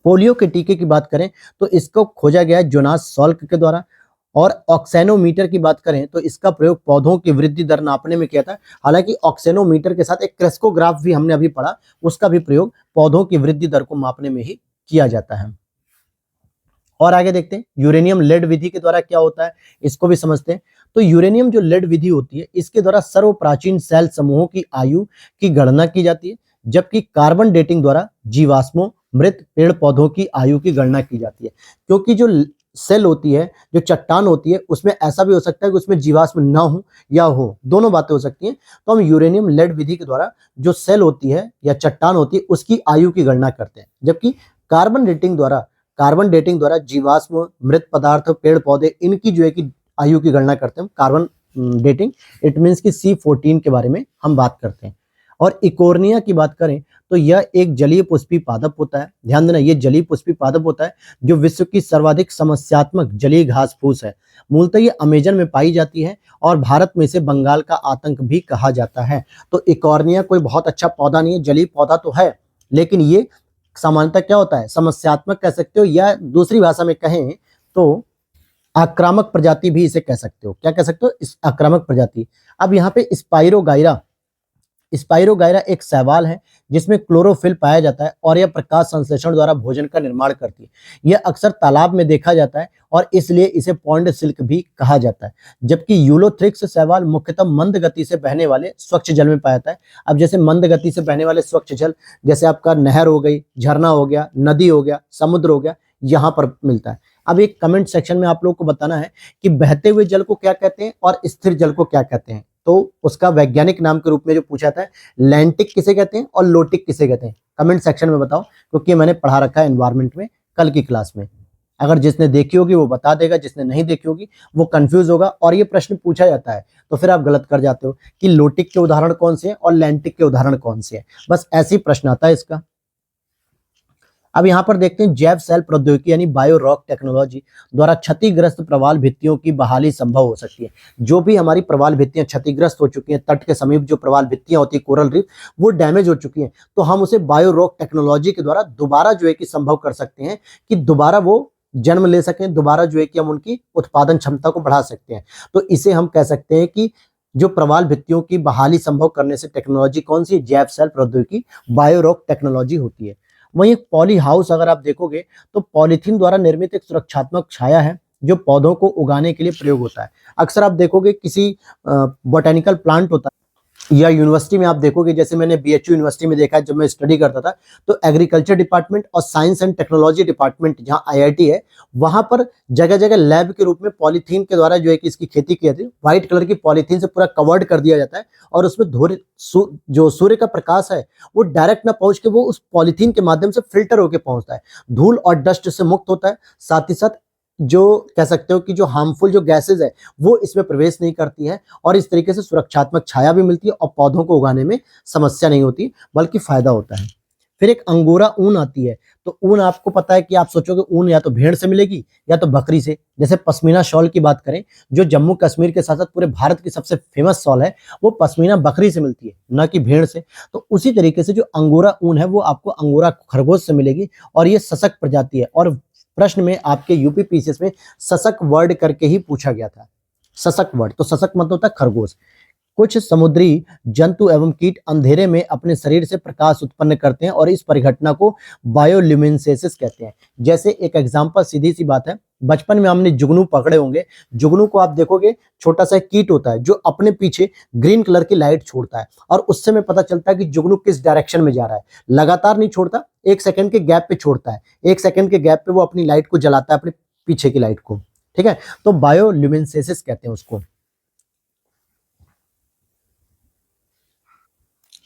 पोलियो के टीके की बात करें तो इसको खोजा गया है जोनास सॉल्क के द्वारा, और ऑक्सेनोमीटर की बात करें तो इसका प्रयोग पौधों की वृद्धि दर नापने में किया था। हालांकि ऑक्सेनोमीटर के साथ एक क्रेस्कोग्राफ भी हमने अभी पढ़ा, उसका भी प्रयोग पौधों की वृद्धि दर को मापने में ही किया जाता है। और आगे देखते हैं यूरेनियम लेड विधि के द्वारा क्या होता है, इसको भी समझते हैं। तो यूरेनियम जो लेड विधि होती है, इसके द्वारा सर्व प्राचीन सेल समूहों की आयु की गणना की जाती है, जबकि कार्बन डेटिंग द्वारा जीवाश्मों, मृत पेड़ पौधों की आयु की गणना की जाती है। क्योंकि जो सेल होती है, जो चट्टान होती है, उसमें ऐसा भी हो सकता है कि उसमें जीवाश्म ना हो या हो, दोनों बातें हो सकती हैं। तो हम यूरेनियम लेड विधि के द्वारा जो सेल होती है या चट्टान होती है उसकी आयु की गणना करते हैं, जबकि कार्बन डेटिंग द्वारा जीवाश्म, मृत पदार्थ, पेड़ पौधे, इनकी जो है कि आयु की गणना करते हैं कार्बन डेटिंग। इट मीन्स कि C14 के बारे में हम बात करते हैं। और इकोर्निया की बात करें तो यह एक जलीय पुष्पी पादप होता है। ध्यान देना, ये जलीय पुष्पी पादप होता है जो विश्व की सर्वाधिक समस्यात्मक जलीय घास फूस है। मूलतः ये अमेजन में पाई जाती है और भारत में इसे बंगाल का आतंक भी कहा जाता है। तो इकॉर्निया कोई बहुत अच्छा पौधा नहीं है, जलीय पौधा तो है, लेकिन ये सामान्यतः क्या होता है, समस्यात्मक कह सकते हो, या दूसरी भाषा में कहें तो आक्रामक प्रजाति भी इसे कह सकते हो। क्या कह सकते हो, इस आक्रामक प्रजाति। अब यहाँ पे स्पाइरोगाइरा, स्पाइरोगाइरा एक शैवाल है जिसमें क्लोरोफिल पाया जाता है और यह प्रकाश संश्लेषण द्वारा भोजन का निर्माण करती है। यह अक्सर तालाब में देखा जाता है और इसलिए इसे पॉन्ड सिल्क भी कहा जाता है। जबकि यूलोथ्रिक्स शैवाल मुख्यतः मंद गति से बहने वाले स्वच्छ जल में पाया जाता है। अब जैसे मंद गति से बहने वाले स्वच्छ जल, जैसे आपका नहर हो गई, झरना हो गया, नदी हो गया, समुद्र हो गया, यहाँ पर मिलता है। अब एक कमेंट सेक्शन में आप लोगों को बताना है कि बहते हुए जल को क्या कहते हैं और स्थिर जल को क्या कहते हैं। तो उसका वैज्ञानिक नाम के रूप में जो पूछा था, लैंटिक किसे कहते हैं और लोटिक किसे कहते हैं, कमेंट सेक्शन में बताओ, क्योंकि मैंने पढ़ा रखा है एनवायरमेंट में कल की क्लास में। अगर जिसने देखी होगी वो बता देगा, जिसने नहीं देखी होगी वो कंफ्यूज होगा और ये प्रश्न पूछा जाता है तो फिर आप गलत कर जाते हो कि लोटिक के उदाहरण कौन से हैं और लैंटिक के उदाहरण कौन से हैं। बस ऐसे ही प्रश्न आता है इसका। अब यहाँ पर देखते हैं, जैव सेल प्रौद्योगिकी यानी बायो रॉक टेक्नोलॉजी द्वारा क्षतिग्रस्त प्रवाल भित्तियों की बहाली संभव हो सकती है। जो भी हमारी प्रवाल भित्तियां क्षतिग्रस्त हो चुकी हैं, तट के समीप जो प्रवाल भित्तियां होती है, कोरल रीफ, वो डैमेज हो चुकी हैं, तो हम उसे बायो रॉक टेक्नोलॉजी के द्वारा दोबारा जो है कि संभव कर सकते हैं कि दोबारा वो जन्म ले सकें, दोबारा जो है कि हम उनकी उत्पादन क्षमता को बढ़ा सकते हैं। तो इसे हम कह सकते हैं कि जो प्रवाल भित्तियों की बहाली संभव करने से टेक्नोलॉजी कौन सी, जैव सेल प्रौद्योगिकी बायो रॉक टेक्नोलॉजी होती है। वहीं एक पॉली हाउस अगर आप देखोगे तो पॉलीथीन द्वारा निर्मित एक सुरक्षात्मक छाया है जो पौधों को उगाने के लिए प्रयोग होता है। अक्सर आप देखोगे किसी बोटेनिकल प्लांट होता है या यूनिवर्सिटी में आप देखोगे, जैसे मैंने बीएचयू यूनिवर्सिटी में देखा है जब मैं स्टडी करता था, तो एग्रीकल्चर डिपार्टमेंट और साइंस एंड टेक्नोलॉजी डिपार्टमेंट जहां आईआईटी है, वहां पर जगह जगह लैब के रूप में पॉलीथीन के द्वारा जो है कि इसकी खेती की जाती है। व्हाइट कलर की पॉलीथीन से पूरा कवर्ड कर दिया जाता है और उसमें जो सूर्य का प्रकाश है वो डायरेक्ट ना पहुंच के वो उस पॉलीथीन के माध्यम से फिल्टर होकर पहुंचता है, धूल और डस्ट से मुक्त होता है। साथ ही साथ जो कह सकते हो कि जो हार्मफुल जो गैसेज है वो इसमें प्रवेश नहीं करती है और इस तरीके से सुरक्षात्मक छाया भी मिलती है और पौधों को उगाने में समस्या नहीं होती बल्कि फायदा होता है। फिर एक अंगोरा ऊन आती है। तो ऊन आपको पता है कि आप सोचोगे ऊन या तो भेड़ से मिलेगी या तो बकरी से। जैसे पश्मीना शॉल की बात करें, जो जम्मू कश्मीर के साथ साथ पूरे भारत की सबसे फेमस शॉल है, वो पश्मीना बकरी से मिलती है, न कि भेड़ से। तो उसी तरीके से जो अंगोरा ऊन है वो आपको अंगोरा खरगोश से मिलेगी और ये सशक प्रजाति है। और प्रश्न में आपके यूपी पीसीएस में सशक वर्ड करके ही पूछा गया था, सशक वर्ड। तो सशक मतलब होता है खरगोश। कुछ समुद्री जंतु एवं कीट अंधेरे में अपने शरीर से प्रकाश उत्पन्न करते हैं और इस परिघटना को बायोल्यूमिनेसेंस कहते हैं। जैसे एक एग्जांपल, सीधी सी बात है, बचपन में हमने जुगनू पकड़े होंगे। जुगनू को आप देखोगे छोटा सा कीट होता है जो अपने पीछे ग्रीन कलर की लाइट छोड़ता है और उससे हमें पता चलता है कि जुगनू किस डायरेक्शन में जा रहा है। लगातार नहीं छोड़ता, 1 सेकंड के गैप पे छोड़ता है। 1 सेकंड के गैप पे वो अपनी लाइट को जलाता है, अपने पीछे की लाइट को। ठीक है, तो बायोल्यूमिनेसेंस कहते हैं उसको।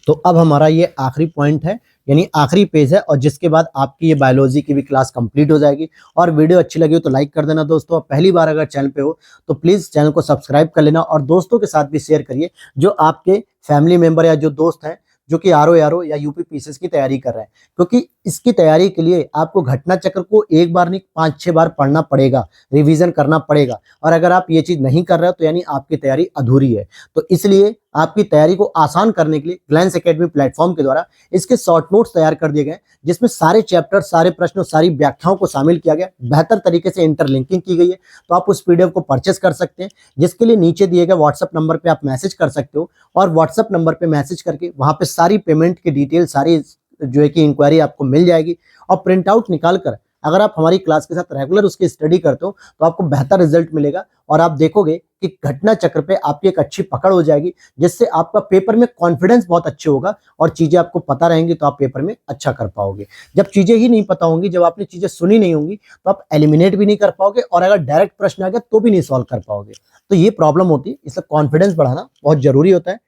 तो अब हमारा ये आखिरी पॉइंट है, यानी आखिरी पेज है, और जिसके बाद आपकी ये बायोलॉजी की भी क्लास कंप्लीट हो जाएगी। और वीडियो अच्छी लगी हो तो लाइक कर देना दोस्तों। पहली बार अगर चैनल पे हो तो प्लीज चैनल को सब्सक्राइब कर लेना और दोस्तों के साथ भी शेयर करिए, जो आपके फैमिली मेंबर या जो दोस्त हैं जो कि आरओ या यूपी पीसीएस की तैयारी कर रहे हैं। क्योंकि इसकी तैयारी के लिए आपको घटना चक्र को एक बार नहीं 5-6 बार पढ़ना पड़ेगा, रिवीजन करना पड़ेगा। और अगर आप ये चीज नहीं कर रहे हो तो यानी आपकी तैयारी अधूरी है। तो इसलिए आपकी तैयारी को आसान करने के लिए ग्लैंस एकेडमी प्लेटफॉर्म के द्वारा इसके शॉर्ट नोट्स तैयार कर दिए गए, जिसमें सारे चैप्टर, सारे प्रश्नों, सारी व्याख्याओं को शामिल किया गया, बेहतर तरीके से इंटरलिंकिंग की गई है। तो आप उस पीडीएफ को परचेस कर सकते हैं, जिसके लिए नीचे दिए गए व्हाट्सएप नंबर पे आप मैसेज कर सकते हो। और व्हाट्सएप नंबर पे मैसेज करके वहां पे सारी पेमेंट की डिटेल, सारी जो है कि इंक्वायरी आपको मिल जाएगी। और प्रिंट आउट निकाल कर अगर आप हमारी क्लास के साथ रेगुलर उसकी स्टडी करते हो तो आपको बेहतर रिजल्ट मिलेगा और आप देखोगे कि घटना चक्र पे आपकी एक अच्छी पकड़ हो जाएगी, जिससे आपका पेपर में कॉन्फिडेंस बहुत अच्छे होगा और चीजें आपको पता रहेंगी तो आप पेपर में अच्छा कर पाओगे। जब चीजें ही नहीं पता होंगी, जब आपने चीजें सुनी नहीं होंगी, तो आप एलिमिनेट भी नहीं कर पाओगे और अगर डायरेक्ट प्रश्न आ गया तो भी नहीं सॉल्व कर पाओगे। तो ये प्रॉब्लम होती है, इसलिए कॉन्फिडेंस बढ़ाना बहुत जरूरी होता है।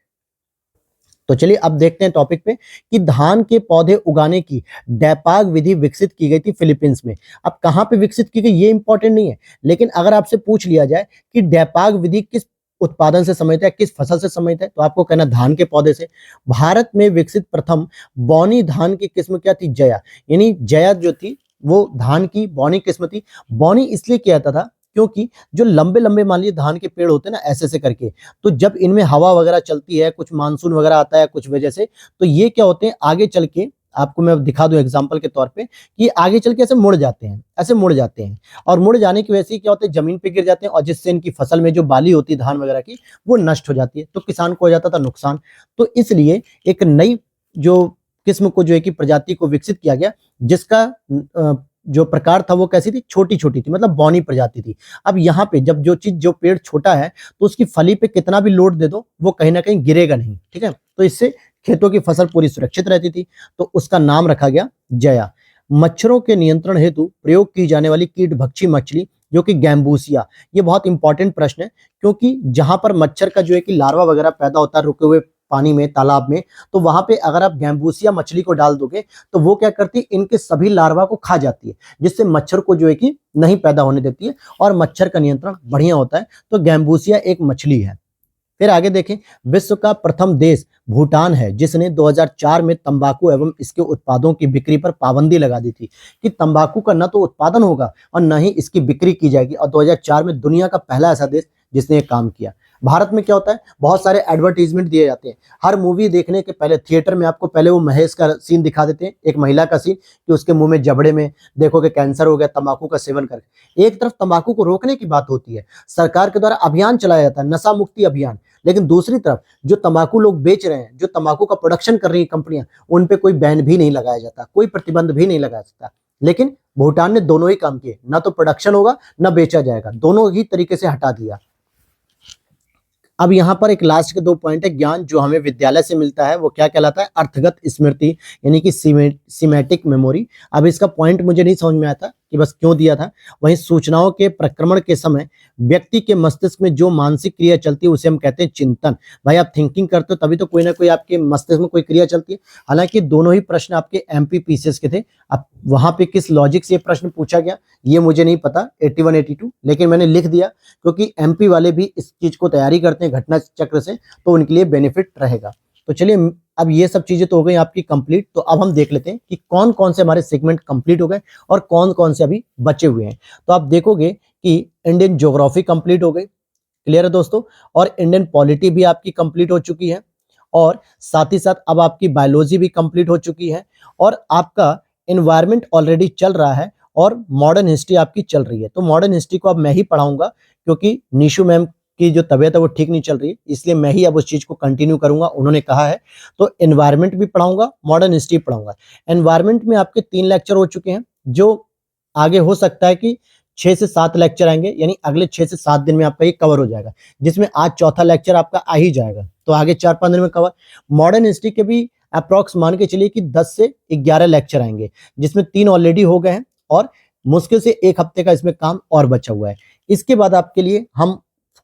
तो चलिए अब देखते हैं टॉपिक पे कि धान के पौधे उगाने की डैपाग विधि विकसित की गई थी फिलीपींस में। अब कहाँ पे विकसित की गई ये इंपॉर्टेंट नहीं है, लेकिन अगर आपसे पूछ लिया जाए कि डैपाग विधि किस उत्पादन से संबंधित है, किस फसल से संबंधित है, तो आपको कहना धान के पौधे से। भारत में विकसित प्रथम बौनी धान की किस्म क्या थी? जया। यानी जया जो थी वो धान की बौनी किस्म थी। बौनी इसलिए किया जाता था क्योंकि जो लंबे लंबे मान लीजिए धान के पेड़ होते हैं ना ऐसे ऐसे करके, तो जब इनमें हवा वगैरह चलती है, कुछ मानसून वगैरह आता है कुछ वजह से, तो ये क्या होते हैं आगे चल के, आपको मैं दिखा दूं एग्जांपल के तौर पे, कि आगे चल के ऐसे मुड़ जाते हैं, ऐसे मुड़ जाते हैं, और मुड़ जाने की वजह से क्या होता है जमीन पे गिर जाते हैं, और जिससे इनकी फसल में जो बाली होती है धान वगैरह की वो नष्ट हो जाती है, तो किसान को हो जाता था नुकसान। तो इसलिए एक नई जो किस्म को जो है कि प्रजाति को विकसित किया गया, जिसका जो प्रकार था वो कैसी थी? छोटी छोटी थी, मतलब बौनी प्रजाति थी। अब यहाँ पे जब जो पेड़ छोटा है तो उसकी फली पे कितना भी लोड दे दो वो कहीं ना कहीं गिरेगा नहीं, ठीक है। तो इससे खेतों की फसल पूरी सुरक्षित रहती थी, तो उसका नाम रखा गया जया। मच्छरों के नियंत्रण हेतु प्रयोग की जाने वाली कीट भक्षी मछली जो कि गैम्बूसिया, ये बहुत इंपॉर्टेंट प्रश्न है, क्योंकि जहां पर मच्छर का जो है कि लार्वा वगैरह पैदा होता है रुके हुए पानी में, तालाब में, तो वहां पे अगर आप गैम्बूसिया मछली को डाल दोगे तो वो क्या करती है, इनके सभी लार्वा को खा जाती है, जिससे मच्छर को जो है कि नहीं पैदा होने देती है और मच्छर का नियंत्रण बढ़िया होता है। तो गैम्बूसिया एक मछली है। फिर आगे देखें, विश्व का प्रथम देश भूटान है जिसने 2004 में तंबाकू एवं इसके उत्पादों की बिक्री पर पाबंदी लगा दी थी, कि तंबाकू का न तो उत्पादन होगा और न ही इसकी बिक्री की जाएगी, और 2004 में दुनिया का पहला ऐसा देश जिसने ये काम किया। भारत में क्या होता है, बहुत सारे एडवर्टीजमेंट दिए जाते हैं, हर मूवी देखने के पहले थिएटर में आपको पहले वो महेश का सीन दिखा देते हैं, एक महिला का सीन, कि उसके मुंह में जबड़े में देखो कि कैंसर हो गया तंबाकू का सेवन करके। एक तरफ तंबाकू को रोकने की बात होती है, सरकार के द्वारा अभियान चलाया जाता है, नशा मुक्ति अभियान, लेकिन दूसरी तरफ जो तंबाकू लोग बेच रहे हैं, जो तंबाकू का प्रोडक्शन कर रही है कंपनियां, उन पे कोई बैन भी नहीं लगाया जाता, कोई प्रतिबंध भी नहीं लगाया जाता। लेकिन भूटान ने दोनों ही काम किए, ना तो प्रोडक्शन होगा ना बेचा जाएगा, दोनों ही तरीके से हटा दिया। अब यहाँ पर एक लास्ट के 2 पॉइंट है। ज्ञान जो हमें विद्यालय से मिलता है वो क्या कहलाता है? अर्थगत स्मृति, यानी कि सिमेटिक मेमोरी। अब इसका पॉइंट मुझे नहीं समझ में आता कि बस क्यों दिया था। वहीं सूचनाओं के प्रक्रमण के समय व्यक्ति के मस्तिष्क में जो मानसिक क्रिया चलती है उसे हम कहते हैं चिंतन। भाई आप थिंकिंग करते हो तभी तो कोई ना कोई आपके मस्तिष्क में कोई क्रिया चलती है। हालांकि दोनों ही प्रश्न आपके एमपीपीसीएस के थे। अब वहां पे किस लॉजिक से ये प्रश्न पूछा गया ये मुझे नहीं पता, 81 82, लेकिन मैंने लिख दिया क्योंकि एमपी वाले भी इस चीज को तैयारी करते हैं घटना चक्र से, तो उनके लिए बेनिफिट रहेगा। तो चलिए अब ये सब चीजें तो हो गई आपकी कंप्लीट। तो अब हम देख लेते हैं कि कौन कौन से हमारे सेगमेंट कंप्लीट हो गए और कौन कौन से अभी बचे हुए हैं। तो आप देखोगे कि इंडियन ज्योग्राफी कंप्लीट हो गई, क्लियर है दोस्तों, और इंडियन पॉलिटी भी आपकी कंप्लीट हो चुकी है, और साथ ही साथ अब आपकी बायोलॉजी भी कंप्लीट हो चुकी है, और आपका एनवायरमेंट ऑलरेडी चल रहा है, और मॉडर्न हिस्ट्री आपकी चल रही है। तो मॉडर्न हिस्ट्री को अब मैं ही पढ़ाऊंगा क्योंकि निशु मैम की जो तबीयत है वो ठीक नहीं चल रही है, इसलिए मैं ही अब उस चीज को कंटिन्यू करूंगा, उन्होंने कहा है। तो एनवायरमेंट भी पढ़ाऊंगा, मॉडर्न हिस्ट्री पढ़ाऊंगा। एनवायरमेंट में आपके 3 लेक्चर हो चुके हैं, जो आगे हो सकता है कि 6 से 7 लेक्चर आएंगे, यानी अगले 6 से 7 दिन में आपका ये कवर हो जाएगा, जिसमें आज चौथा लेक्चर आपका आ ही जाएगा, तो आगे 4-5 दिन में कवर। मॉडर्न हिस्ट्री के भी अप्रॉक्स मान के चलिए कि 10 से 11 लेक्चर आएंगे, जिसमें 3 ऑलरेडी हो गए हैं और मुश्किल से 1 हफ्ते का इसमें काम और बचा हुआ है। इसके बाद आपके लिए हम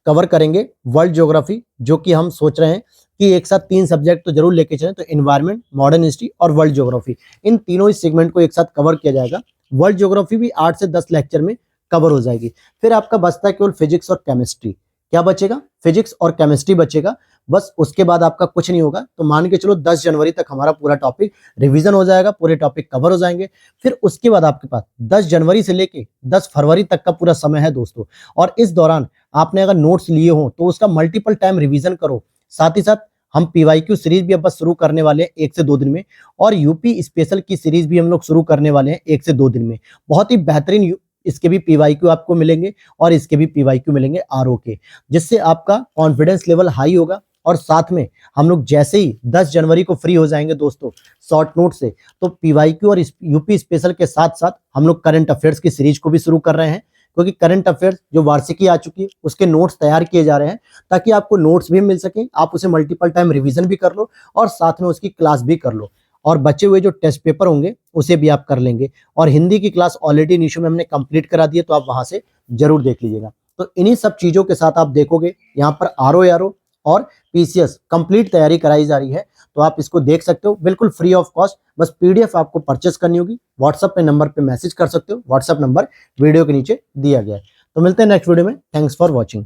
कवर करेंगे वर्ल्ड ज्योग्राफी, जो कि हम सोच रहे हैं कि एक साथ 3 सब्जेक्ट तो जरूर लेके चलें, तो एनवायरमेंट, मॉडर्न हिस्ट्री और वर्ल्ड ज्योग्राफी, इन तीनों ही सेगमेंट को एक साथ कवर किया जाएगा। वर्ल्ड ज्योग्राफी भी 8 से 10 लेक्चर में कवर हो जाएगी। फिर आपका बचता है केवल फिजिक्स और केमिस्ट्री। क्या बचेगा? फिजिक्स और केमिस्ट्री बचेगा, बस। उसके बाद आपका कुछ नहीं होगा। तो मान के चलो 10 जनवरी तक हमारा पूरा टॉपिक रिवीजन हो जाएगा, पूरे टॉपिक कवर हो जाएंगे। फिर उसके बाद आपके पास 10 जनवरी से लेके 10 फरवरी तक का पूरा समय है दोस्तों, और इस दौरान आपने अगर नोट्स लिए हो तो उसका मल्टीपल टाइम रिवीजन करो। साथ ही साथ हम पीवाईक्यू सीरीज भी अब बस शुरू करने वाले हैं 1 से 2 दिन में, और यूपी स्पेशल की सीरीज भी हम लोग शुरू करने वाले हैं 1 से 2 दिन में। बहुत ही बेहतरीन इसके भी पीवाईक्यू आपको मिलेंगे और इसके भी पीवाईक्यू मिलेंगे आरओ के, जिससे आपका कॉन्फिडेंस लेवल हाई होगा। और साथ में हम लोग जैसे ही 10 जनवरी को फ्री हो जाएंगे दोस्तों शॉर्ट नोट से, तो पीवाईक्यू और यूपी स्पेशल के साथ साथ हम लोग करंट अफेयर्स की सीरीज को भी शुरू कर रहे हैं, क्योंकि करंट अफेयर्स जो वार्षिकी आ चुकी है उसके नोट्स तैयार किए जा रहे हैं, ताकि आपको नोट्स भी मिल सकें, आप उसे मल्टीपल टाइम रिवीजन भी कर लो और साथ में उसकी क्लास भी कर लो। और बचे हुए जो टेस्ट पेपर होंगे उसे भी आप कर लेंगे। और हिंदी की क्लास ऑलरेडी निशु में हमने कंप्लीट करा दी है, तो आप वहां से जरूर देख लीजिएगा। तो इन्हीं सब चीजों के साथ आप देखोगे यहाँ पर आरओ और पीसीएस कंप्लीट तैयारी कराई जा रही है, तो आप इसको देख सकते हो बिल्कुल फ्री ऑफ कॉस्ट। बस पीडीएफ आपको परचेस करनी होगी, व्हाट्सएप पे नंबर पे मैसेज कर सकते हो, व्हाट्सएप नंबर वीडियो के नीचे दिया गया है। तो मिलते हैं नेक्स्ट वीडियो में। Thanks for watching.